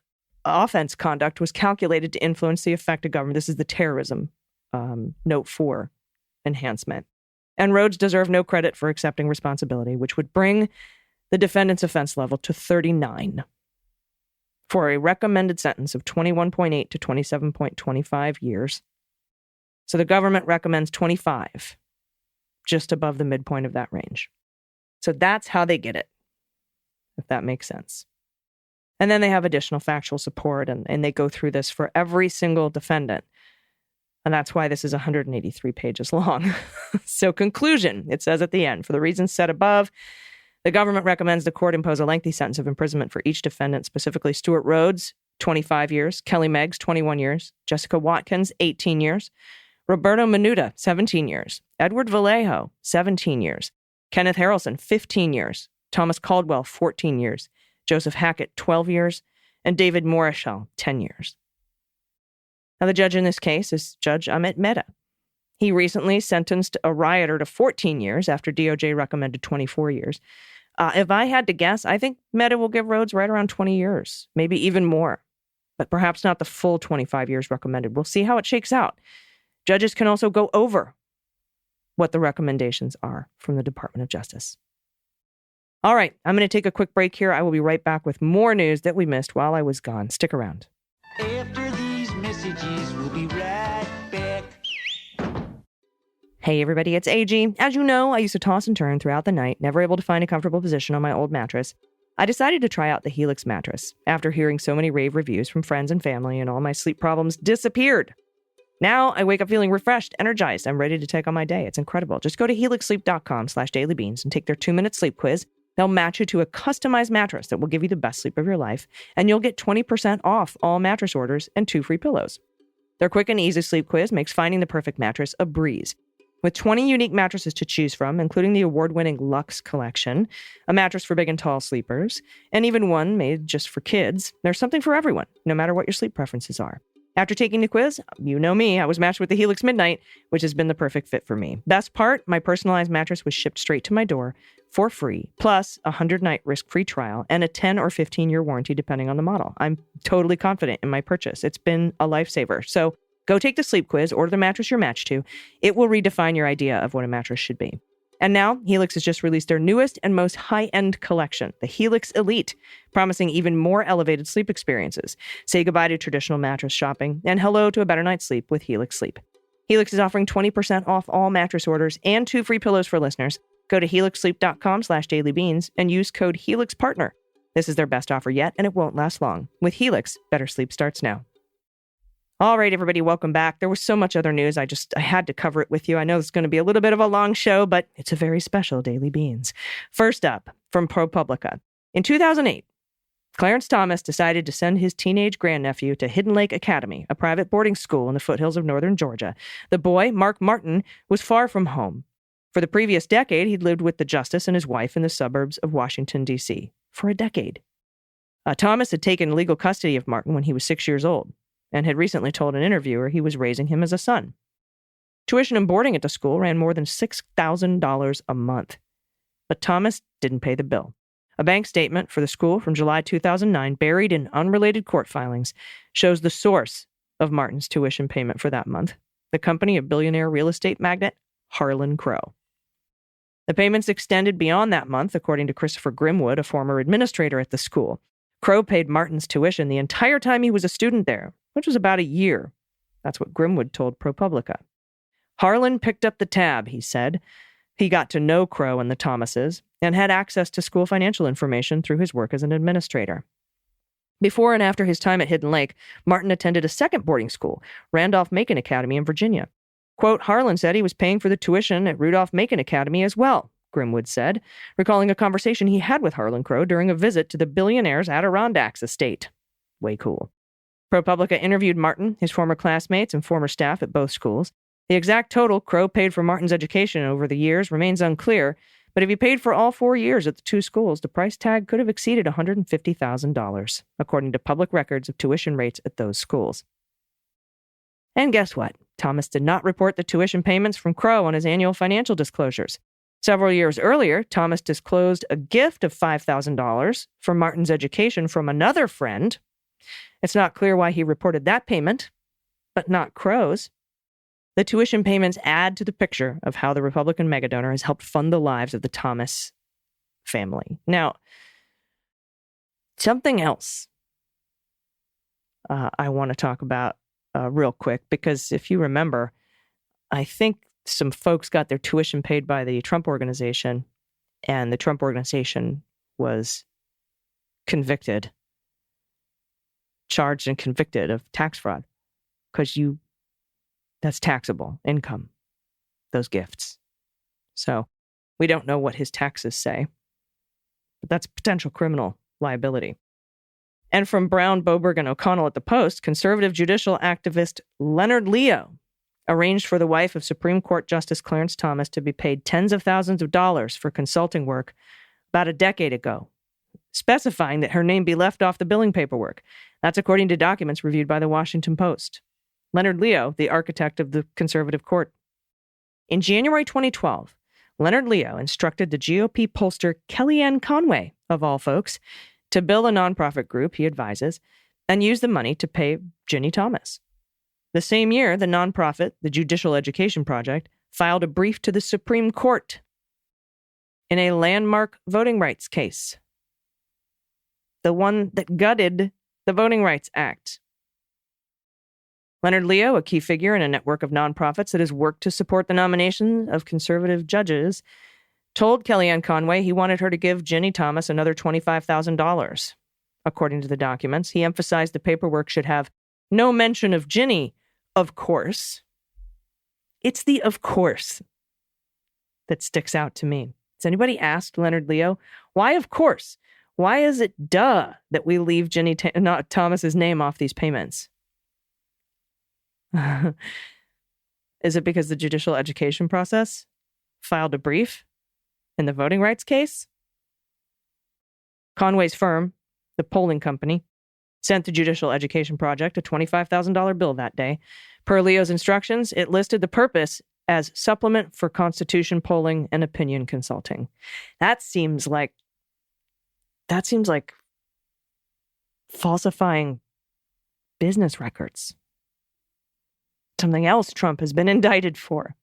offense conduct was calculated to influence the effect of government. This is the terrorism Note 4 enhancement. And Rhodes deserved no credit for accepting responsibility, which would bring the defendant's offense level to 39 for a recommended sentence of 21.8 to 27.25 years. So the government recommends 25, just above the midpoint of that range. So that's how they get it, if that makes sense. And then they have additional factual support, and they go through this for every single defendant. And that's why this is 183 pages long. So conclusion, it says at the end, for the reasons said above, the government recommends the court impose a lengthy sentence of imprisonment for each defendant, specifically Stuart Rhodes, 25 years, Kelly Meggs, 21 years, Jessica Watkins, 18 years, Roberto Minuta, 17 years, Edward Vallejo, 17 years, Kenneth Harrelson, 15 years, Thomas Caldwell, 14 years, Joseph Hackett, 12 years, and David Morishall, 10 years. Now, the judge in this case is Judge Amit Mehta. He recently sentenced a rioter to 14 years after DOJ recommended 24 years. If I had to guess, I think Mehta will give Rhodes right around 20 years, maybe even more, but perhaps not the full 25 years recommended. We'll see how it shakes out. Judges can also go over what the recommendations are from the Department of Justice. All right, I'm going to take a quick break here. I will be right back with more news that we missed while I was gone. Stick around. After these messages, we'll be right back. Hey everybody, it's AG. As you know, I used to toss and turn throughout the night, never able to find a comfortable position on my old mattress. I decided to try out the Helix mattress after hearing so many rave reviews from friends and family, and all my sleep problems disappeared. Now I wake up feeling refreshed, energized. I'm ready to take on my day. It's incredible. Just go to helixsleep.com/dailybeans and take their 2-minute sleep quiz. They'll match you to a customized mattress that will give you the best sleep of your life, and you'll get 20% off all mattress orders and 2 free pillows. Their quick and easy sleep quiz makes finding the perfect mattress a breeze. With 20 unique mattresses to choose from, including the award-winning Luxe collection, a mattress for big and tall sleepers, and even one made just for kids, there's something for everyone, no matter what your sleep preferences are. After taking the quiz, you know me, I was matched with the Helix Midnight, which has been the perfect fit for me. Best part, my personalized mattress was shipped straight to my door for free, plus a 100-night risk-free trial and a 10 or 15-year warranty depending on the model. I'm totally confident in my purchase. It's been a lifesaver. So go take the sleep quiz, order the mattress you're matched to. It will redefine your idea of what a mattress should be. And now, Helix has just released their newest and most high-end collection, the Helix Elite, promising even more elevated sleep experiences. Say goodbye to traditional mattress shopping and hello to a better night's sleep with Helix Sleep. Helix is offering 20% off all mattress orders and 2 free pillows for listeners. Go to helixsleep.com/dailybeans and use code HelixPartner. This is their best offer yet, and it won't last long. With Helix, better sleep starts now. All right, everybody, welcome back. There was so much other news. I had to cover it with you. I know it's going to be a little bit of a long show, but it's a very special Daily Beans. First up, from ProPublica. In 2008, Clarence Thomas decided to send his teenage grandnephew to Hidden Lake Academy, a private boarding school in the foothills of northern Georgia. The boy, Mark Martin, was far from home. For the previous decade, he'd lived with the justice and his wife in the suburbs of Washington, D.C. for a decade. Thomas had taken legal custody of Martin when he was 6 years old, and had recently told an interviewer he was raising him as a son. Tuition and boarding at the school ran more than $6,000 a month. But Thomas didn't pay the bill. A bank statement for the school from July 2009, buried in unrelated court filings, shows the source of Martin's tuition payment for that month, the company of billionaire real estate magnate Harlan Crow. The payments extended beyond that month, according to Christopher Grimwood, a former administrator at the school. Crow paid Martin's tuition the entire time he was a student there, which was about a year. That's what Grimwood told ProPublica. Harlan picked up the tab, he said. He got to know Crow and the Thomases and had access to school financial information through his work as an administrator. Before and after his time at Hidden Lake, Martin attended a second boarding school, Randolph-Macon Academy in Virginia. Quote, Harlan said he was paying for the tuition at Rudolph-Macon Academy as well, Grimwood said, recalling a conversation he had with Harlan Crow during a visit to the billionaire's Adirondacks estate. Way cool. ProPublica interviewed Martin, his former classmates, and former staff at both schools. The exact total Crow paid for Martin's education over the years remains unclear, but if he paid for all 4 years at the two schools, the price tag could have exceeded $150,000, according to public records of tuition rates at those schools. And guess what? Thomas did not report the tuition payments from Crow on his annual financial disclosures. Several years earlier, Thomas disclosed a gift of $5,000 for Martin's education from another friend. It's not clear why he reported that payment, but not Crow's. The tuition payments add to the picture of how the Republican megadonor has helped fund the lives of the Thomas family. Now, something else I want to talk about real quick, because if you remember, I think some folks got their tuition paid by the Trump organization, and the Trump organization was charged and convicted of tax fraud, because that's taxable income, those gifts. So we don't know what his taxes say, but that's potential criminal liability. And from Brown, Boberg, and O'Connell at the Post, conservative judicial activist Leonard Leo arranged for the wife of Supreme Court Justice Clarence Thomas to be paid tens of thousands of dollars for consulting work about a decade ago, specifying that her name be left off the billing paperwork. That's according to documents reviewed by the Washington Post. Leonard Leo, the architect of the conservative court. In January 2012, Leonard Leo instructed the GOP pollster Kellyanne Conway, of all folks, to bill a nonprofit group he advises and use the money to pay Ginni Thomas. The same year, the nonprofit, the Judicial Education Project, filed a brief to the Supreme Court in a landmark voting rights case, the one that gutted the Voting Rights Act. Leonard Leo, a key figure in a network of nonprofits that has worked to support the nomination of conservative judges, told Kellyanne Conway he wanted her to give Ginni Thomas another $25,000. According to the documents, he emphasized the paperwork should have no mention of Ginni, of course. It's the of course that sticks out to me. Has anybody asked Leonard Leo, why of course? Why is it duh that we leave Ginni Thomas's name off these payments? Is it because the judicial education process filed a brief in the voting rights case? Conway's firm, the polling company, sent the Judicial Education Project a $25,000 bill that day. Per Leo's instructions, it listed the purpose as supplement for constitution polling and opinion consulting. That seems like falsifying business records. Something else Trump has been indicted for.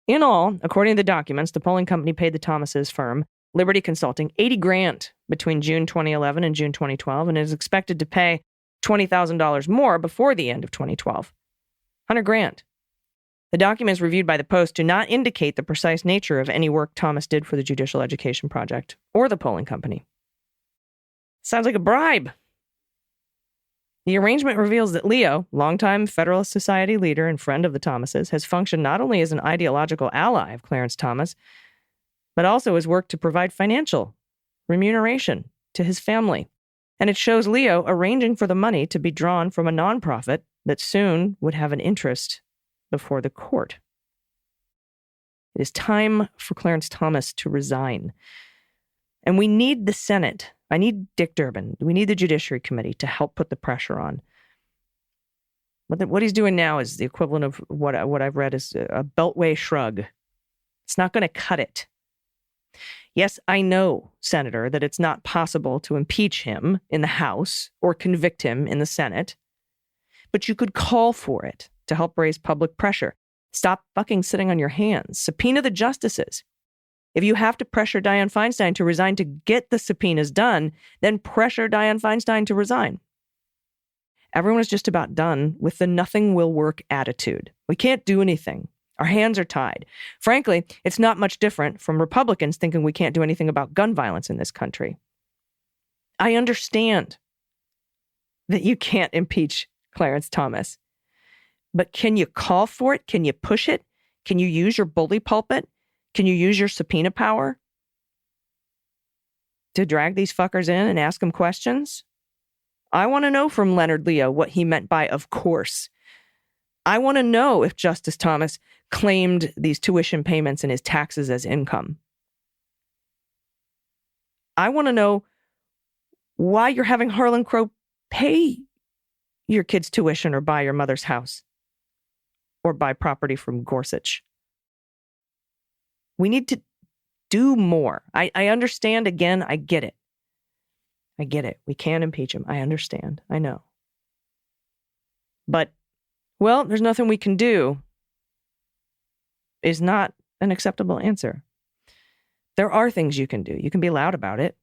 In all, according to the documents, the polling company paid the Thomases' firm, Liberty Consulting, $80,000 between June 2011 and June 2012, and is expected to pay $20,000 more before the end of 2012. $100,000. The documents reviewed by the Post do not indicate the precise nature of any work Thomas did for the Judicial Education Project or the polling company. Sounds like a bribe. The arrangement reveals that Leo, longtime Federalist Society leader and friend of the Thomases, has functioned not only as an ideological ally of Clarence Thomas, but also has worked to provide financial remuneration to his family. And it shows Leo arranging for the money to be drawn from a nonprofit that soon would have an interest before the court. It is time for Clarence Thomas to resign. And we need the Senate. I need Dick Durbin. We need the Judiciary Committee to help put the pressure on. What he's doing now is the equivalent of what I've read is a beltway shrug. It's not going to cut it. Yes, I know, Senator, that it's not possible to impeach him in the House or convict him in the Senate, but you could call for it to help raise public pressure. Stop fucking sitting on your hands. Subpoena the justices. If you have to pressure Dianne Feinstein to resign to get the subpoenas done, then pressure Dianne Feinstein to resign. Everyone is just about done with the nothing will work attitude. We can't do anything. Our hands are tied. Frankly, it's not much different from Republicans thinking we can't do anything about gun violence in this country. I understand that you can't impeach Clarence Thomas, but can you call for it? Can you push it? Can you use your bully pulpit? Can you use your subpoena power to drag these fuckers in and ask them questions? I want to know from Leonard Leo what he meant by of course. I want to know if Justice Thomas claimed these tuition payments and his taxes as income. I want to know why you're having Harlan Crow pay your kid's tuition or buy your mother's house or buy property from Gorsuch. We need to do more. I understand, again, I get it. I get it. We can impeach him. I understand. I know. But, well, there's nothing we can do is not an acceptable answer. There are things you can do. You can be loud about it.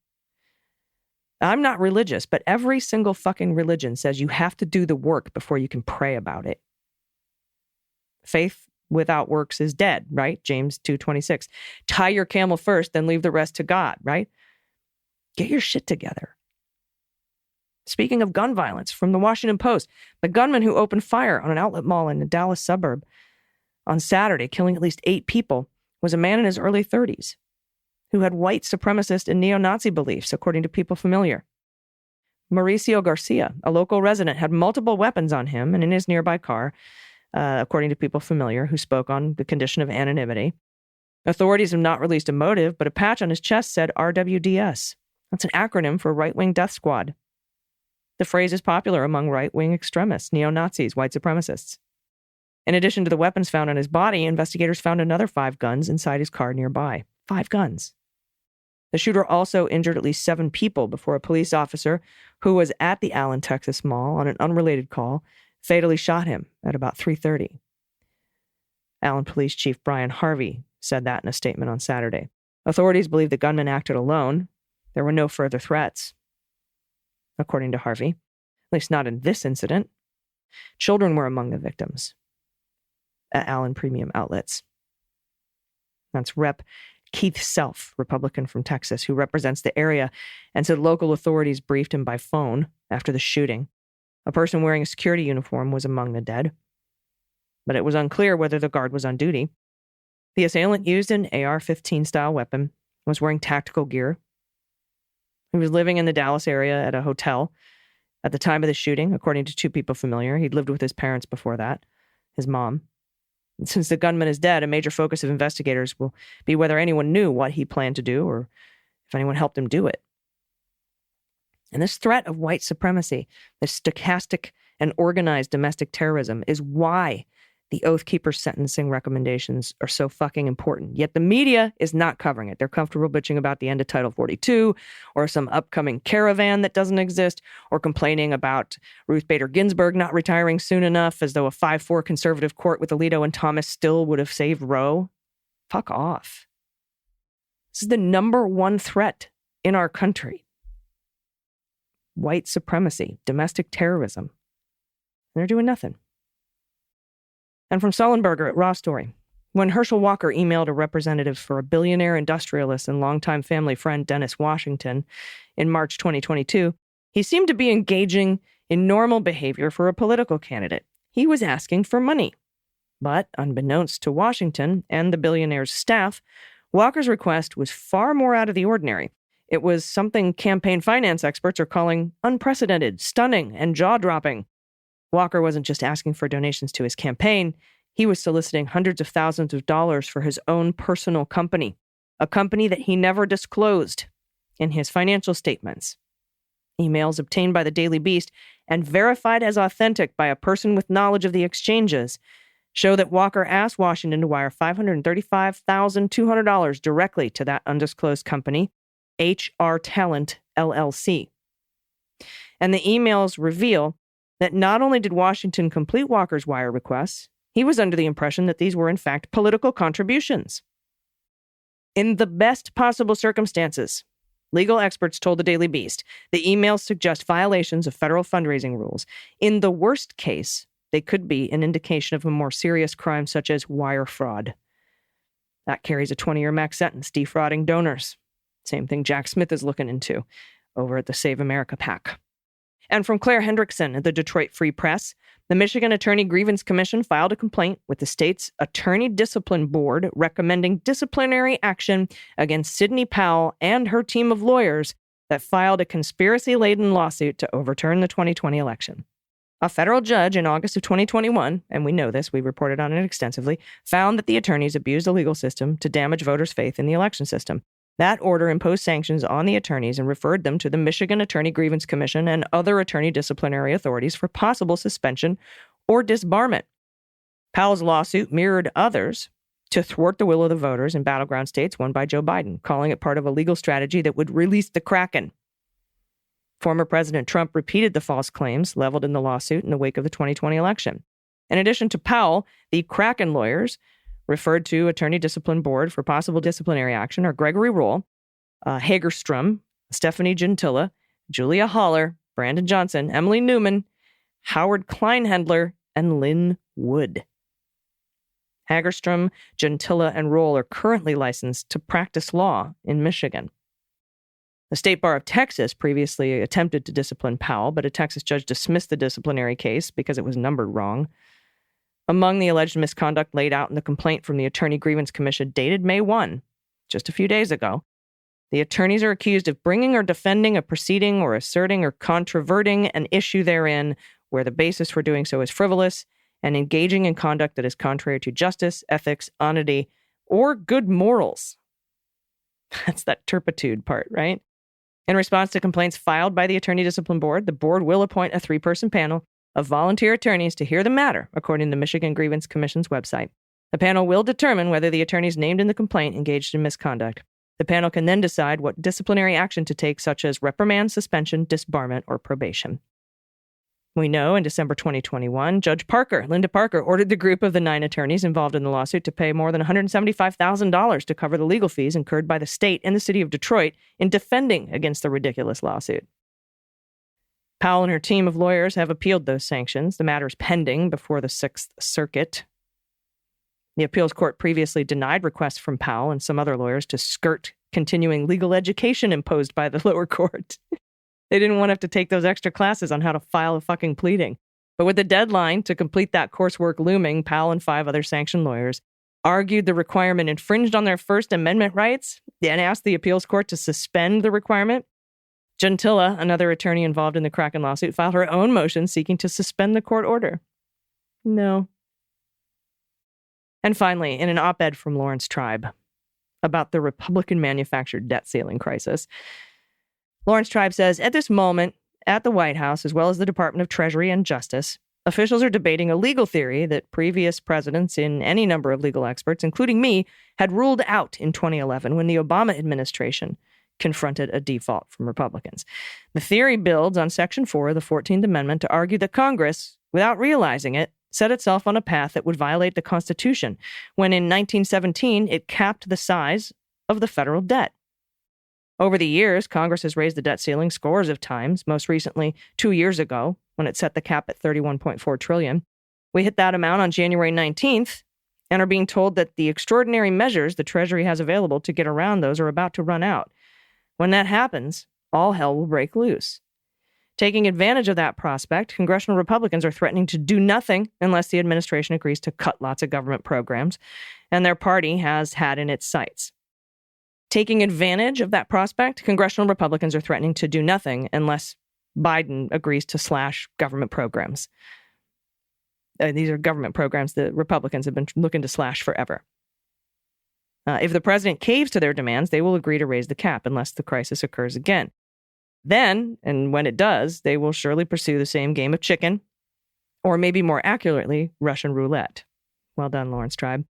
I'm not religious, but every single fucking religion says you have to do the work before you can pray about it. Faith without works is dead, right? James 2:26. Tie your camel first, then leave the rest to God, right? Get your shit together. Speaking of gun violence, from the Washington Post, the gunman who opened fire on an outlet mall in a Dallas suburb on Saturday, killing at least 8 people, was a man in his early 30s who had white supremacist and neo-Nazi beliefs, according to People Familiar. Mauricio Garcia, a local resident, had multiple weapons on him and in his nearby car, according to People Familiar, who spoke on the condition of anonymity. Authorities have not released a motive, but a patch on his chest said RWDS. That's an acronym for Right-Wing Death Squad. The phrase is popular among right-wing extremists, neo-Nazis, white supremacists. In addition to the weapons found on his body, investigators found another 5 guns inside his car nearby. 5 guns. The shooter also injured at least 7 people before a police officer who was at the Allen, Texas mall on an unrelated call fatally shot him at about 3:30. Allen Police Chief Brian Harvey said that in a statement on Saturday. Authorities believe the gunman acted alone. There were no further threats, according to Harvey, at least not in this incident. Children were among the victims at Allen Premium Outlets. That's Rep. Keith Self, Republican from Texas, who represents the area, and said local authorities briefed him by phone after the shooting. A person wearing a security uniform was among the dead, but it was unclear whether the guard was on duty. The assailant used an AR-15 style weapon, was wearing tactical gear. He was living in the Dallas area at a hotel at the time of the shooting, according to 2 People Familiar. He'd lived with his parents before that, his mom. And since the gunman is dead, a major focus of investigators will be whether anyone knew what he planned to do or if anyone helped him do it. And this threat of white supremacy, this stochastic and organized domestic terrorism, is why the Oath Keepers sentencing recommendations are so fucking important. Yet the media is not covering it. They're comfortable bitching about the end of Title 42 or some upcoming caravan that doesn't exist, or complaining about Ruth Bader Ginsburg not retiring soon enough, as though a 5-4 conservative court with Alito and Thomas still would have saved Roe. Fuck off. This is the number one threat in our country. White supremacy, domestic terrorism. And they're doing nothing. And from Sullenberger at Raw Story, when Herschel Walker emailed a representative for a billionaire industrialist and longtime family friend Dennis Washington in March 2022, he seemed to be engaging in normal behavior for a political candidate. He was asking for money. But unbeknownst to Washington and the billionaire's staff, Walker's request was far more out of the ordinary. It was something campaign finance experts are calling unprecedented, stunning, and jaw-dropping. Walker wasn't just asking for donations to his campaign. He was soliciting hundreds of thousands of dollars for his own personal company, a company that he never disclosed in his financial statements. Emails obtained by the Daily Beast and verified as authentic by a person with knowledge of the exchanges show that Walker asked Washington to wire $535,200 directly to that undisclosed company, HR Talent LLC. And the emails reveal that not only did Washington complete Walker's wire requests, he was under the impression that these were in fact political contributions. In the best possible circumstances, legal experts told the Daily Beast the emails suggest violations of federal fundraising rules. In the worst case, they could be an indication of a more serious crime such as wire fraud. That carries a 20-year max sentence, defrauding donors. Same thing Jack Smith is looking into over at the Save America PAC. And from Claire Hendrickson at the Detroit Free Press, The Michigan Attorney Grievance Commission filed a complaint with the state's Attorney Discipline Board recommending disciplinary action against Sidney Powell and her team of lawyers that filed a conspiracy-laden lawsuit to overturn the 2020 election. A federal judge in August of 2021, and we know this, we reported on it extensively, found that the attorneys abused the legal system to damage voters' faith in the election system. That order imposed sanctions on the attorneys and referred them to the Michigan Attorney Grievance Commission and other attorney disciplinary authorities for possible suspension or disbarment. Powell's lawsuit mirrored others to thwart the will of the voters in battleground states won by Joe Biden, calling it part of a legal strategy that would release the Kraken. Former President Trump repeated the false claims leveled in the lawsuit in the wake of the 2020 election. In addition to Powell, the Kraken lawyers referred to Attorney Discipline Board for possible disciplinary action are Gregory Rohl, Hagerstrom, Stephanie Gentilla, Julia Haller, Brandon Johnson, Emily Newman, Howard Kleinhendler, and Lynn Wood. Hagerstrom, Gentilla, and Rohl are currently licensed to practice law in Michigan. The State Bar of Texas previously attempted to discipline Powell, but a Texas judge dismissed the disciplinary case because it was numbered wrong. Among the alleged misconduct laid out in the complaint from the Attorney Grievance Commission dated May 1, just a few days ago, the attorneys are accused of bringing or defending a proceeding or asserting or controverting an issue therein where the basis for doing so is frivolous and engaging in conduct that is contrary to justice, ethics, honesty, or good morals. That's that turpitude part, right? In response to complaints filed by the Attorney Discipline Board, the board will appoint a 3-person panel of volunteer attorneys to hear the matter, according to the Michigan Grievance Commission's website. The panel will determine whether the attorneys named in the complaint engaged in misconduct. The panel can then decide what disciplinary action to take, such as reprimand, suspension, disbarment, or probation. We know in December 2021, Judge Linda Parker, ordered the group of the 9 attorneys involved in the lawsuit to pay more than $175,000 to cover the legal fees incurred by the state and the city of Detroit in defending against the ridiculous lawsuit. Powell and her team of lawyers have appealed those sanctions. The matter is pending before the 6th Circuit. The appeals court previously denied requests from Powell and some other lawyers to skirt continuing legal education imposed by the lower court. They didn't want to have to take those extra classes on how to file a fucking pleading. But with the deadline to complete that coursework looming, Powell and 5 other sanctioned lawyers argued the requirement infringed on their First Amendment rights and asked the appeals court to suspend the requirement. Gentilla, another attorney involved in the Kraken lawsuit, filed her own motion seeking to suspend the court order. No. And finally, in an op-ed from Lawrence Tribe about the Republican-manufactured debt ceiling crisis, Lawrence Tribe says, at this moment, at the White House, as well as the Department of Treasury and Justice, officials are debating a legal theory that previous presidents and any number of legal experts, including me, had ruled out in 2011 when the Obama administration confronted a default from Republicans. The theory builds on Section 4 of the 14th Amendment to argue that Congress, without realizing it, set itself on a path that would violate the Constitution when in 1917 it capped the size of the federal debt. Over the years, Congress has raised the debt ceiling scores of times, most recently 2 years ago when it set the cap at $31.4 trillion. We hit that amount on January 19th and are being told that the extraordinary measures the Treasury has available to get around those are about to run out. When that happens, all hell will break loose. Taking advantage of that prospect, congressional Republicans are threatening to do nothing unless the administration agrees to cut lots of government programs, and their party has had in its sights. Taking advantage of that prospect, congressional Republicans are threatening to do nothing unless Biden agrees to slash government programs. These are government programs that Republicans have been looking to slash forever. If the president caves to their demands, they will agree to raise the cap unless the crisis occurs again. Then, and when it does, they will surely pursue the same game of chicken, or maybe more accurately, Russian roulette. Well done, Lawrence Tribe.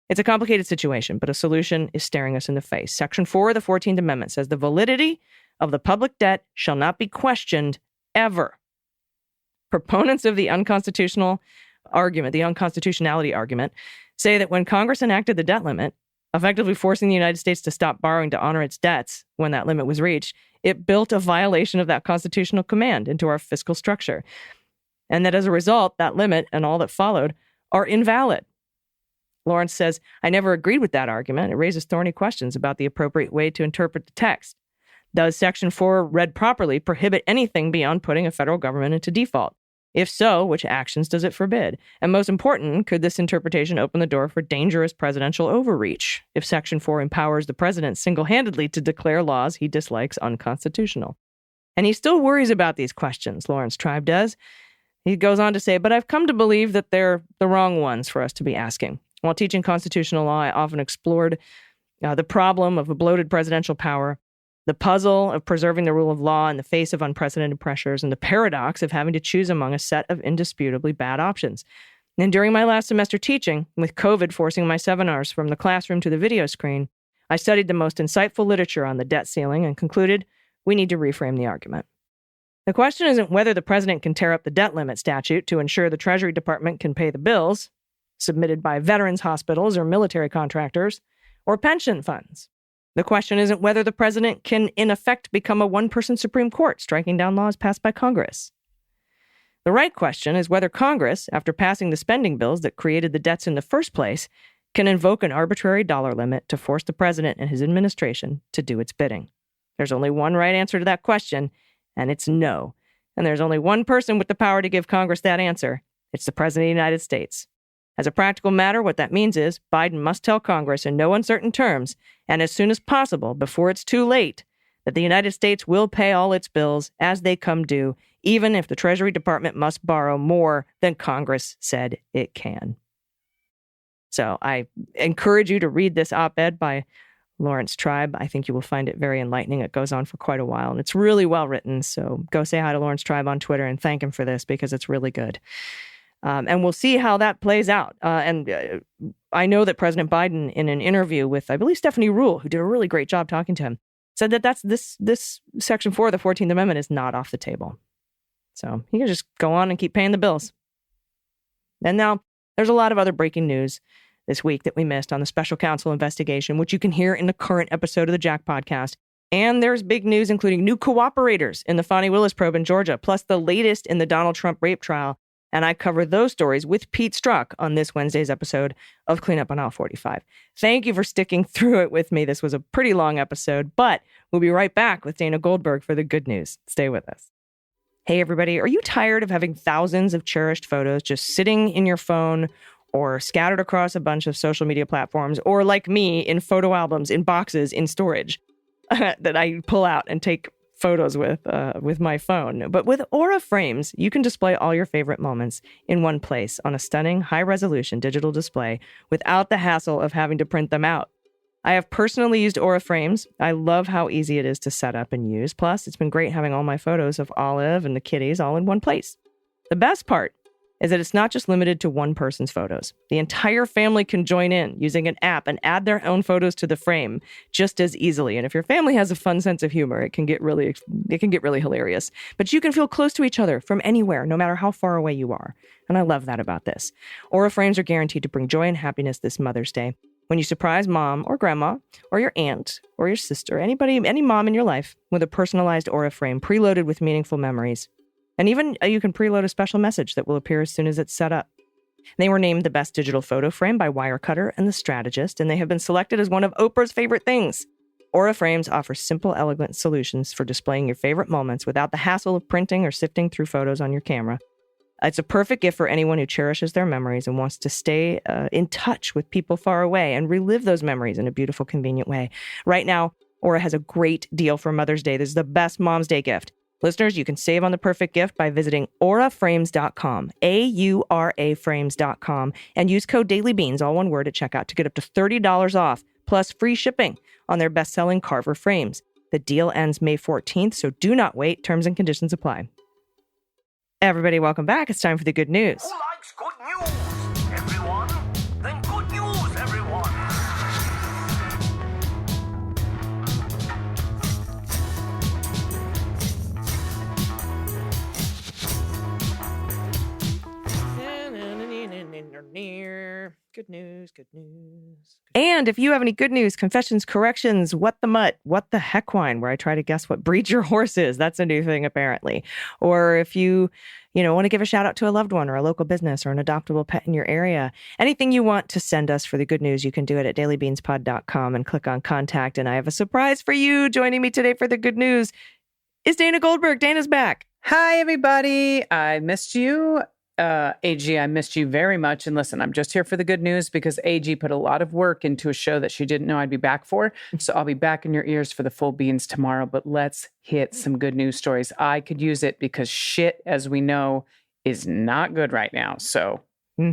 It's a complicated situation, but a solution is staring us in the face. Section 4 of the 14th Amendment says the validity of the public debt shall not be questioned ever. Proponents of the unconstitutional argument, the unconstitutionality argument, say that when Congress enacted the debt limit, effectively forcing the United States to stop borrowing to honor its debts when that limit was reached, it built a violation of that constitutional command into our fiscal structure. And that as a result, that limit and all that followed are invalid. Lawrence says, I never agreed with that argument. It raises thorny questions about the appropriate way to interpret the text. Does Section 4, read properly, prohibit anything beyond putting a federal government into default? If so, which actions does it forbid? And most important, could this interpretation open the door for dangerous presidential overreach if Section 4 empowers the president single-handedly to declare laws he dislikes unconstitutional? And he still worries about these questions, Lawrence Tribe does. He goes on to say, but I've come to believe that they're the wrong ones for us to be asking. While teaching constitutional law, I often explored the problem of a bloated presidential power, the puzzle of preserving the rule of law in the face of unprecedented pressures, and the paradox of having to choose among a set of indisputably bad options. And during my last semester teaching, with COVID forcing my seminars from the classroom to the video screen, I studied the most insightful literature on the debt ceiling and concluded we need to reframe the argument. The question isn't whether the president can tear up the debt limit statute to ensure the Treasury Department can pay the bills submitted by veterans hospitals or military contractors or pension funds. The question isn't whether the president can, in effect, become a one-person Supreme Court, striking down laws passed by Congress. The right question is whether Congress, after passing the spending bills that created the debts in the first place, can invoke an arbitrary dollar limit to force the president and his administration to do its bidding. There's only one right answer to that question, and it's no. And there's only one person with the power to give Congress that answer. It's the President of the United States. As a practical matter, what that means is Biden must tell Congress in no uncertain terms, and as soon as possible, before it's too late, that the United States will pay all its bills as they come due, even if the Treasury Department must borrow more than Congress said it can. So I encourage you to read this op-ed by Lawrence Tribe. I think you will find it very enlightening. It goes on for quite a while, and it's really well written. So go say hi to Lawrence Tribe on Twitter and thank him for this because it's really good. And we'll see how that plays out. And I know that President Biden, in an interview with, I believe, Stephanie Ruhle, who did a really great job talking to him, said that this Section 4 of the 14th Amendment is not off the table. So he can just go on and keep paying the bills. And now there's a lot of other breaking news this week that we missed on the special counsel investigation, which you can hear in the current episode of the Jack podcast. And there's big news, including new cooperators in the Fani Willis probe in Georgia, plus the latest in the Donald Trump rape trial. And I cover those stories with Pete Strzok on this Wednesday's episode of Cleanup on Aisle 45. Thank you for sticking through it with me. This was a pretty long episode, but we'll be right back with Dana Goldberg for the good news. Stay with us. Hey, everybody. Are you tired of having thousands of cherished photos just sitting in your phone or scattered across a bunch of social media platforms, or like me, in photo albums, in boxes, in storage that I pull out and take photos with my phone? But with Aura frames, you can display all your favorite moments in one place on a stunning, high-resolution digital display without the hassle of having to print them out. I have personally used Aura frames. I love how easy it is to set up and use. Plus, it's been great having all my photos of Olive and the kitties all in one place. The best part is that it's not just limited to one person's photos. The entire family can join in using an app and add their own photos to the frame just as easily. And if your family has a fun sense of humor, it can get really hilarious. But you can feel close to each other from anywhere, no matter how far away you are. And I love that about this. Aura frames are guaranteed to bring joy and happiness this Mother's Day. When you surprise mom or grandma or your aunt or your sister, any mom in your life with a personalized Aura frame preloaded with meaningful memories. And even you can preload a special message that will appear as soon as it's set up. They were named the best digital photo frame by Wirecutter and The Strategist, and they have been selected as one of Oprah's favorite things. Aura frames offer simple, elegant solutions for displaying your favorite moments without the hassle of printing or sifting through photos on your camera. It's a perfect gift for anyone who cherishes their memories and wants to stay in touch with people far away and relive those memories in a beautiful, convenient way. Right now, Aura has a great deal for Mother's Day. This is the best Mom's Day gift. Listeners, you can save on the perfect gift by visiting auraframes.com, AURAframes.com, and use code DailyBeans, all one word, at checkout to get up to $30 off, plus free shipping on their best-selling Carver frames. The deal ends May 14th, so do not wait. Terms and conditions apply. Everybody, welcome back. It's time for the good news. Who likes good news, everyone? Then good news, everyone. Good news, good news. And if you have any good news, confessions, corrections, what the mutt, what the heck wine, where I try to guess what breed your horse is. That's a new thing, apparently. Or if you want to give a shout out to a loved one or a local business or an adoptable pet in your area, anything you want to send us for the good news, you can do it at dailybeanspod.com and click on contact. And I have a surprise for you. Joining me today for the good news is Dana Goldberg. Dana's back. Hi, everybody. I missed you. AG, I missed you very much. And listen, I'm just here for the good news because AG put a lot of work into a show that she didn't know I'd be back for. So I'll be back in your ears for the full beans tomorrow. But let's hit some good news stories. I could use it because shit, as we know, is not good right now. So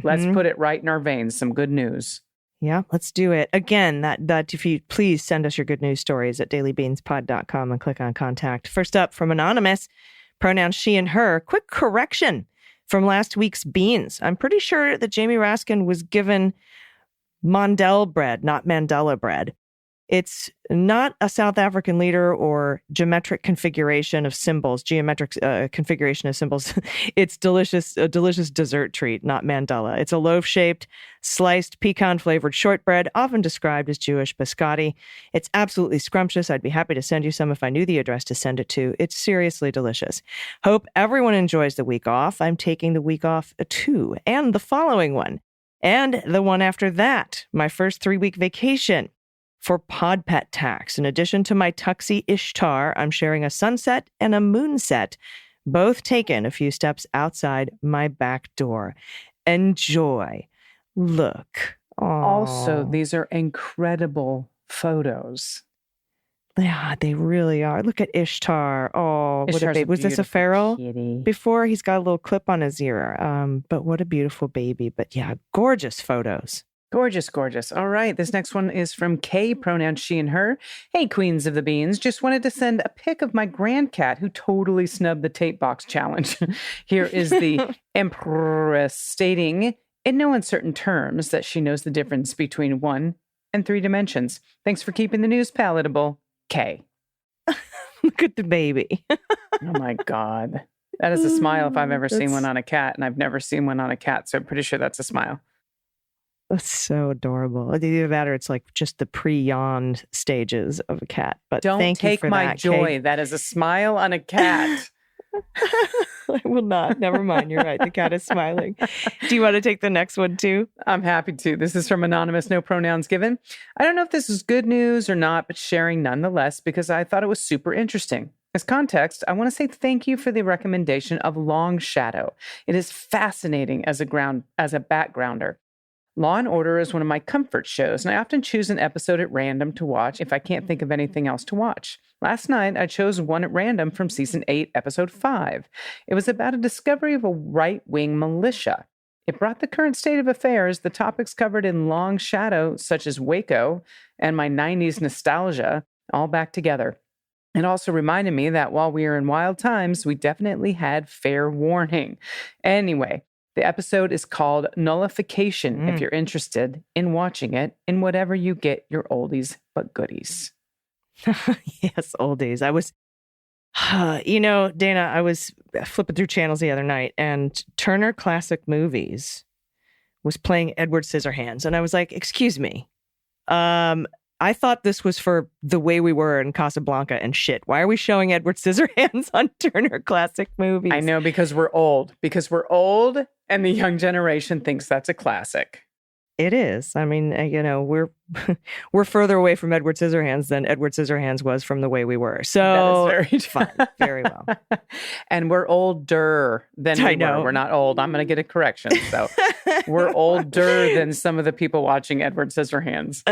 let's put it right in our veins. Some good news. Yeah, let's do it. Again, that if you please send us your good news stories at dailybeanspod.com and click on contact. First up from Anonymous, pronouns she and her. Quick correction from last week's beans. I'm pretty sure that Jamie Raskin was given Mondel bread, not Mandela bread. It's not a South African leader or geometric configuration of symbols, configuration of symbols. It's a delicious dessert treat, not Mandela. It's a loaf-shaped, sliced, pecan-flavored shortbread, often described as Jewish biscotti. It's absolutely scrumptious. I'd be happy to send you some if I knew the address to send it to. It's seriously delicious. Hope everyone enjoys the week off. I'm taking the week off too, and the following one, and the one after that, my first 3-week vacation. For Pod Pet Tax, in addition to my Tuxie Ishtar, I'm sharing a sunset and a moonset, both taken a few steps outside my back door. Enjoy. Look. Aww. Also, these are incredible photos. Yeah, they really are. Look at Ishtar. Oh, what a Ishtar's baby. Was this a feral? Kitty. Before, he's got a little clip on his ear. But what a beautiful baby. But yeah, gorgeous photos. Gorgeous, gorgeous. All right. This next one is from Kay, pronouns she and her. Hey, Queens of the Beans. Just wanted to send a pic of my grandcat who totally snubbed the tape box challenge. Here is the Empress stating in no uncertain terms that she knows the difference between 1 and 3 dimensions. Thanks for keeping the news palatable, Kay. Look at the baby. Oh, my God. That is a smile if I've ever seen one on a cat, and I've never seen one on a cat, so I'm pretty sure that's a smile. That's so adorable. Either that or it's like just the pre-yawn stages of a cat. But don't thank take you for my that, joy. Kay. That is a smile on a cat. I will not. Never mind. You're right. The cat is smiling. Do you want to take the next one too? I'm happy to. This is from Anonymous, no pronouns given. I don't know if this is good news or not, but sharing nonetheless because I thought it was super interesting. As context, I want to say thank you for the recommendation of Long Shadow. It is fascinating as a backgrounder. Law & Order is one of my comfort shows, and I often choose an episode at random to watch if I can't think of anything else to watch. Last night, I chose one at random from Season 8, Episode 5. It was about a discovery of a right-wing militia. It brought the current state of affairs, the topics covered in Long Shadow, such as Waco and my 90s nostalgia, all back together. It also reminded me that while we are in wild times, we definitely had fair warning. Anyway, the episode is called Nullification, if you're interested in watching it in whatever you get your oldies but goodies. Yes, oldies. I was, Dana, I was flipping through channels the other night and Turner Classic Movies was playing Edward Scissorhands. And I was like, excuse me. I thought this was for The Way We Were in Casablanca and shit. Why are we showing Edward Scissorhands on Turner Classic Movies? I know, because we're old. Because we're old and the young generation thinks that's a classic. It is. I mean, we're further away from Edward Scissorhands than Edward Scissorhands was from The Way We Were. So that is very fine. Very well. And we're older than we were. We're not old. I'm going to get a correction. So we're older than some of the people watching Edward Scissorhands.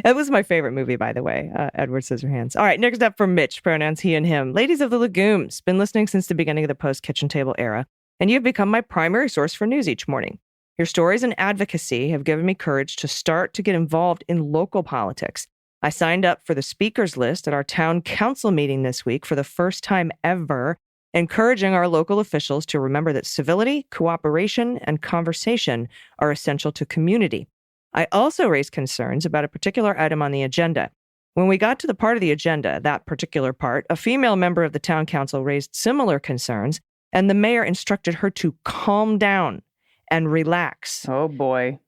That was my favorite movie, by the way, Edward Scissorhands. All right, next up from Mitch, pronouns he and him. Ladies of the Legumes, been listening since the beginning of the post-kitchen table era, and you've become my primary source for news each morning. Your stories and advocacy have given me courage to start to get involved in local politics. I signed up for the speakers list at our town council meeting this week for the first time ever, encouraging our local officials to remember that civility, cooperation, and conversation are essential to community. I also raised concerns about a particular item on the agenda. When we got to the part of the agenda, that particular part, a female member of the town council raised similar concerns, and the mayor instructed her to calm down and relax. Oh, boy.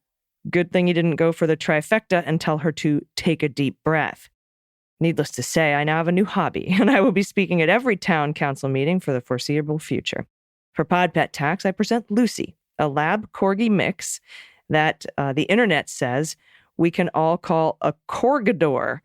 Good thing you didn't go for the trifecta and tell her to take a deep breath. Needless to say, I now have a new hobby, and I will be speaking at every town council meeting for the foreseeable future. For Pod Pet Tax, I present Lucy, a lab corgi mix that the internet says we can all call a corgador,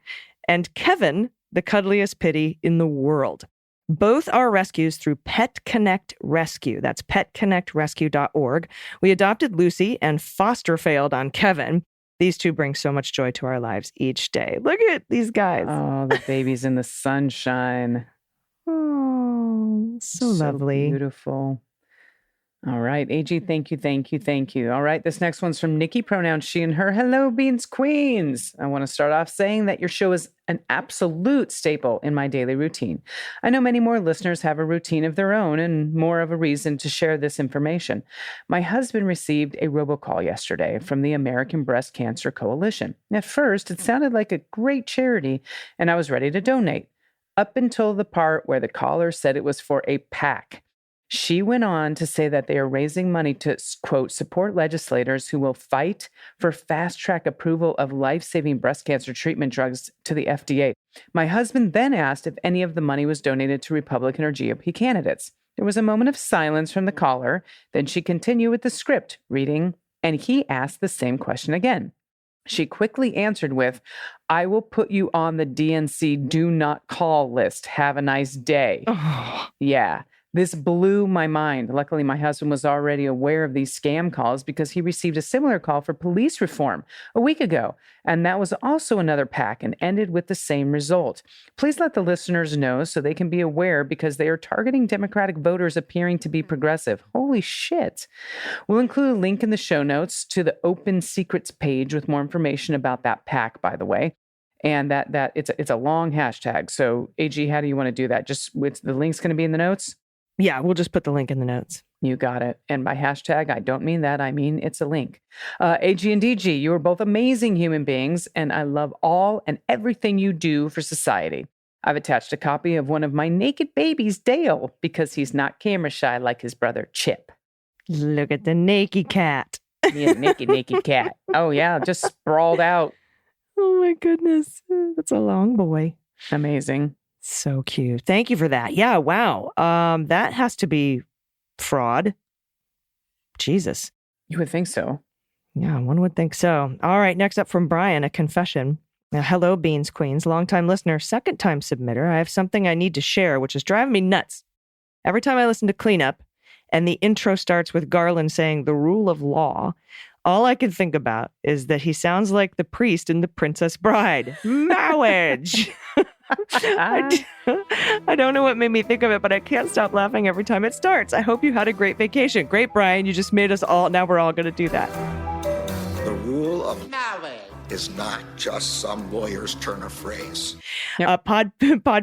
and Kevin, the cuddliest pitty in the world. Both are rescues through Pet Connect Rescue. That's petconnectrescue.org. We adopted Lucy and foster failed on Kevin. These two bring so much joy to our lives each day. Look at these guys. Oh, the babies in the sunshine. Oh, so lovely. Beautiful. All right, AG, thank you. All right, this next one's from Nikki, pronouns she and her. Hello, Beans Queens. I want to start off saying that your show is an absolute staple in my daily routine. I know many more listeners have a routine of their own and more of a reason to share this information. My husband received a robocall yesterday from the American Breast Cancer Coalition. At first, it sounded like a great charity, and I was ready to donate, up until the part where the caller said it was for a PAC. She went on to say that they are raising money to, quote, support legislators who will fight for fast-track approval of life-saving breast cancer treatment drugs to the FDA. My husband then asked if any of the money was donated to Republican or GOP candidates. There was a moment of silence from the caller. Then she continued with the script, reading, and he asked the same question again. She quickly answered with, I will put you on the DNC do not call list. Have a nice day. Oh. Yeah. This blew my mind. Luckily, my husband was already aware of these scam calls because he received a similar call for police reform a week ago. And that was also another PAC and ended with the same result. Please let the listeners know so they can be aware because they are targeting Democratic voters appearing to be progressive. Holy shit. We'll include a link in the show notes to the Open Secrets page with more information about that PAC, by the way. And that it's a long hashtag. So, AG, how do you want to do that? Just with the link's going to be in the notes? Yeah, we'll just put the link in the notes. You got it. And by hashtag, I don't mean that. I mean, it's a link. AG and DG, you are both amazing human beings, and I love all and everything you do for society. I've attached a copy of one of my naked babies, Dale, because he's not camera shy like his brother, Chip. Look at the naked cat. Yeah, naked cat. Oh, yeah, just sprawled out. Oh, my goodness. That's a long boy. Amazing. So cute. Thank you for that. Yeah, wow. That has to be fraud. Jesus. You would think so. Yeah, one would think so. All right, next up from Brian, a confession. Hello, Beans Queens, longtime listener, second-time submitter. I have something I need to share, which is driving me nuts. Every time I listen to Cleanup and the intro starts with Garland saying the rule of law, all I can think about is that he sounds like the priest in The Princess Bride. Marriage! I don't know what made me think of it, but I can't stop laughing every time it starts. I hope you had a great vacation. Great, Brian. You just made us all. Now we're all going to do that. The rule of knowledge is not just some lawyer's turn of phrase. Yep. Pod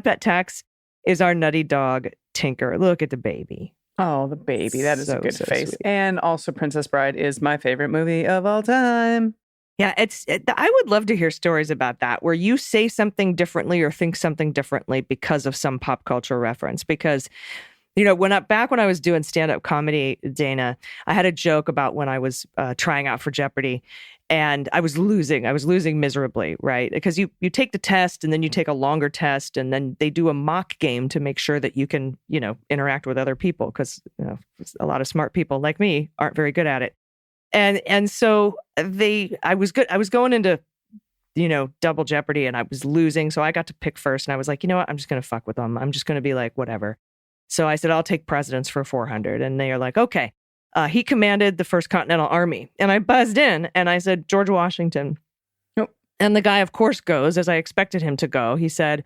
Pet Tax is our nutty dog, Tinker. Look at the baby. Oh, the baby. That is a good face. Sweet. And also Princess Bride is my favorite movie of all time. Yeah, I would love to hear stories about that, where you say something differently or think something differently because of some pop culture reference. Because, you know, back when I was doing stand-up comedy, Dana, I had a joke about when I was trying out for Jeopardy, and I was losing miserably, right? Because you take the test, and then you take a longer test, and then they do a mock game to make sure that you can, you know, interact with other people, because, you know, a lot of smart people like me aren't very good at it. And so I was going into, you know, double Jeopardy, and I was losing. So I got to pick first, and I was like, you know what? I'm just going to fuck with them. I'm just going to be like, whatever. So I said, I'll take presidents for 400. And they are like, okay. He commanded the First Continental Army. And I buzzed in and I said, George Washington. Nope. And the guy, of course, goes as I expected him to go. He said,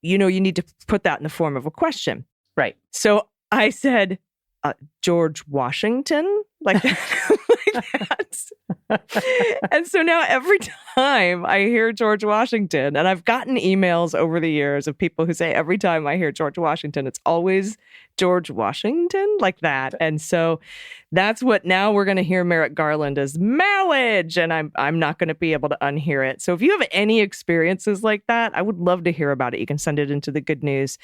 you know, you need to put that in the form of a question. Right. So I said, George Washington? Like that. And so now every time I hear George Washington, and I've gotten emails over the years of people who say every time I hear George Washington, it's always George Washington, like that. And so that's what now we're going to hear Merrick Garland as marriage, and I'm not going to be able to unhear it. So if you have any experiences like that, I would love to hear about it. You can send it into the good news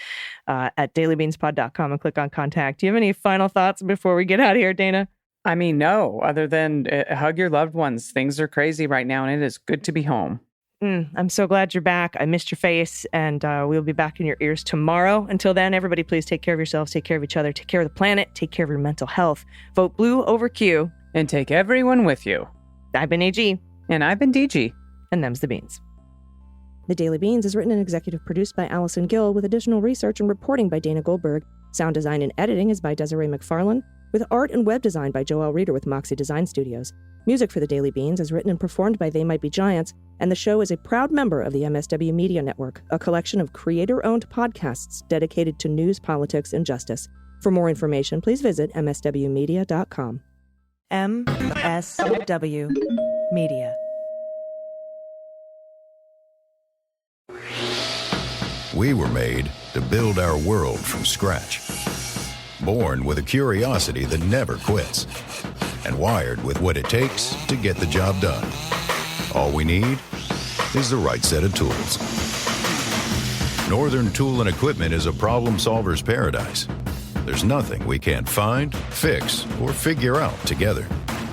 at dailybeanspod.com and click on contact. Do you have any final thoughts before we get out of here, Dana? I mean, no, other than hug your loved ones. Things are crazy right now, and it is good to be home. I'm so glad you're back. I missed your face, and we'll be back in your ears tomorrow. Until then, everybody, please take care of yourselves, take care of each other, take care of the planet, take care of your mental health. Vote blue over Q. And take everyone with you. I've been AG. And I've been DG. And them's the beans. The Daily Beans is written and executive produced by Allison Gill, with additional research and reporting by Dana Goldberg. Sound design and editing is by Desiree McFarlane, with art and web design by Joelle Reeder with Moxie Design Studios. Music for The Daily Beans is written and performed by They Might Be Giants, and the show is a proud member of the MSW Media Network, a collection of creator-owned podcasts dedicated to news, politics, and justice. For more information, please visit mswmedia.com. MSW Media. We were made to build our world from scratch. Born with a curiosity that never quits. And wired with what it takes to get the job done. All we need is the right set of tools. Northern Tool and Equipment is a problem solver's paradise. There's nothing we can't find, fix, or figure out together.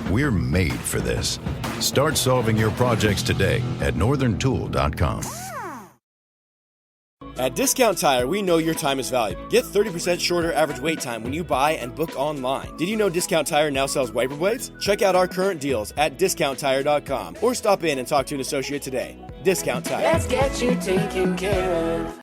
We're made for this. Start solving your projects today at northerntool.com. At Discount Tire, we know your time is valuable. Get 30% shorter average wait time when you buy and book online. Did you know Discount Tire now sells wiper blades? Check out our current deals at discounttire.com or stop in and talk to an associate today. Discount Tire. Let's get you taken care of.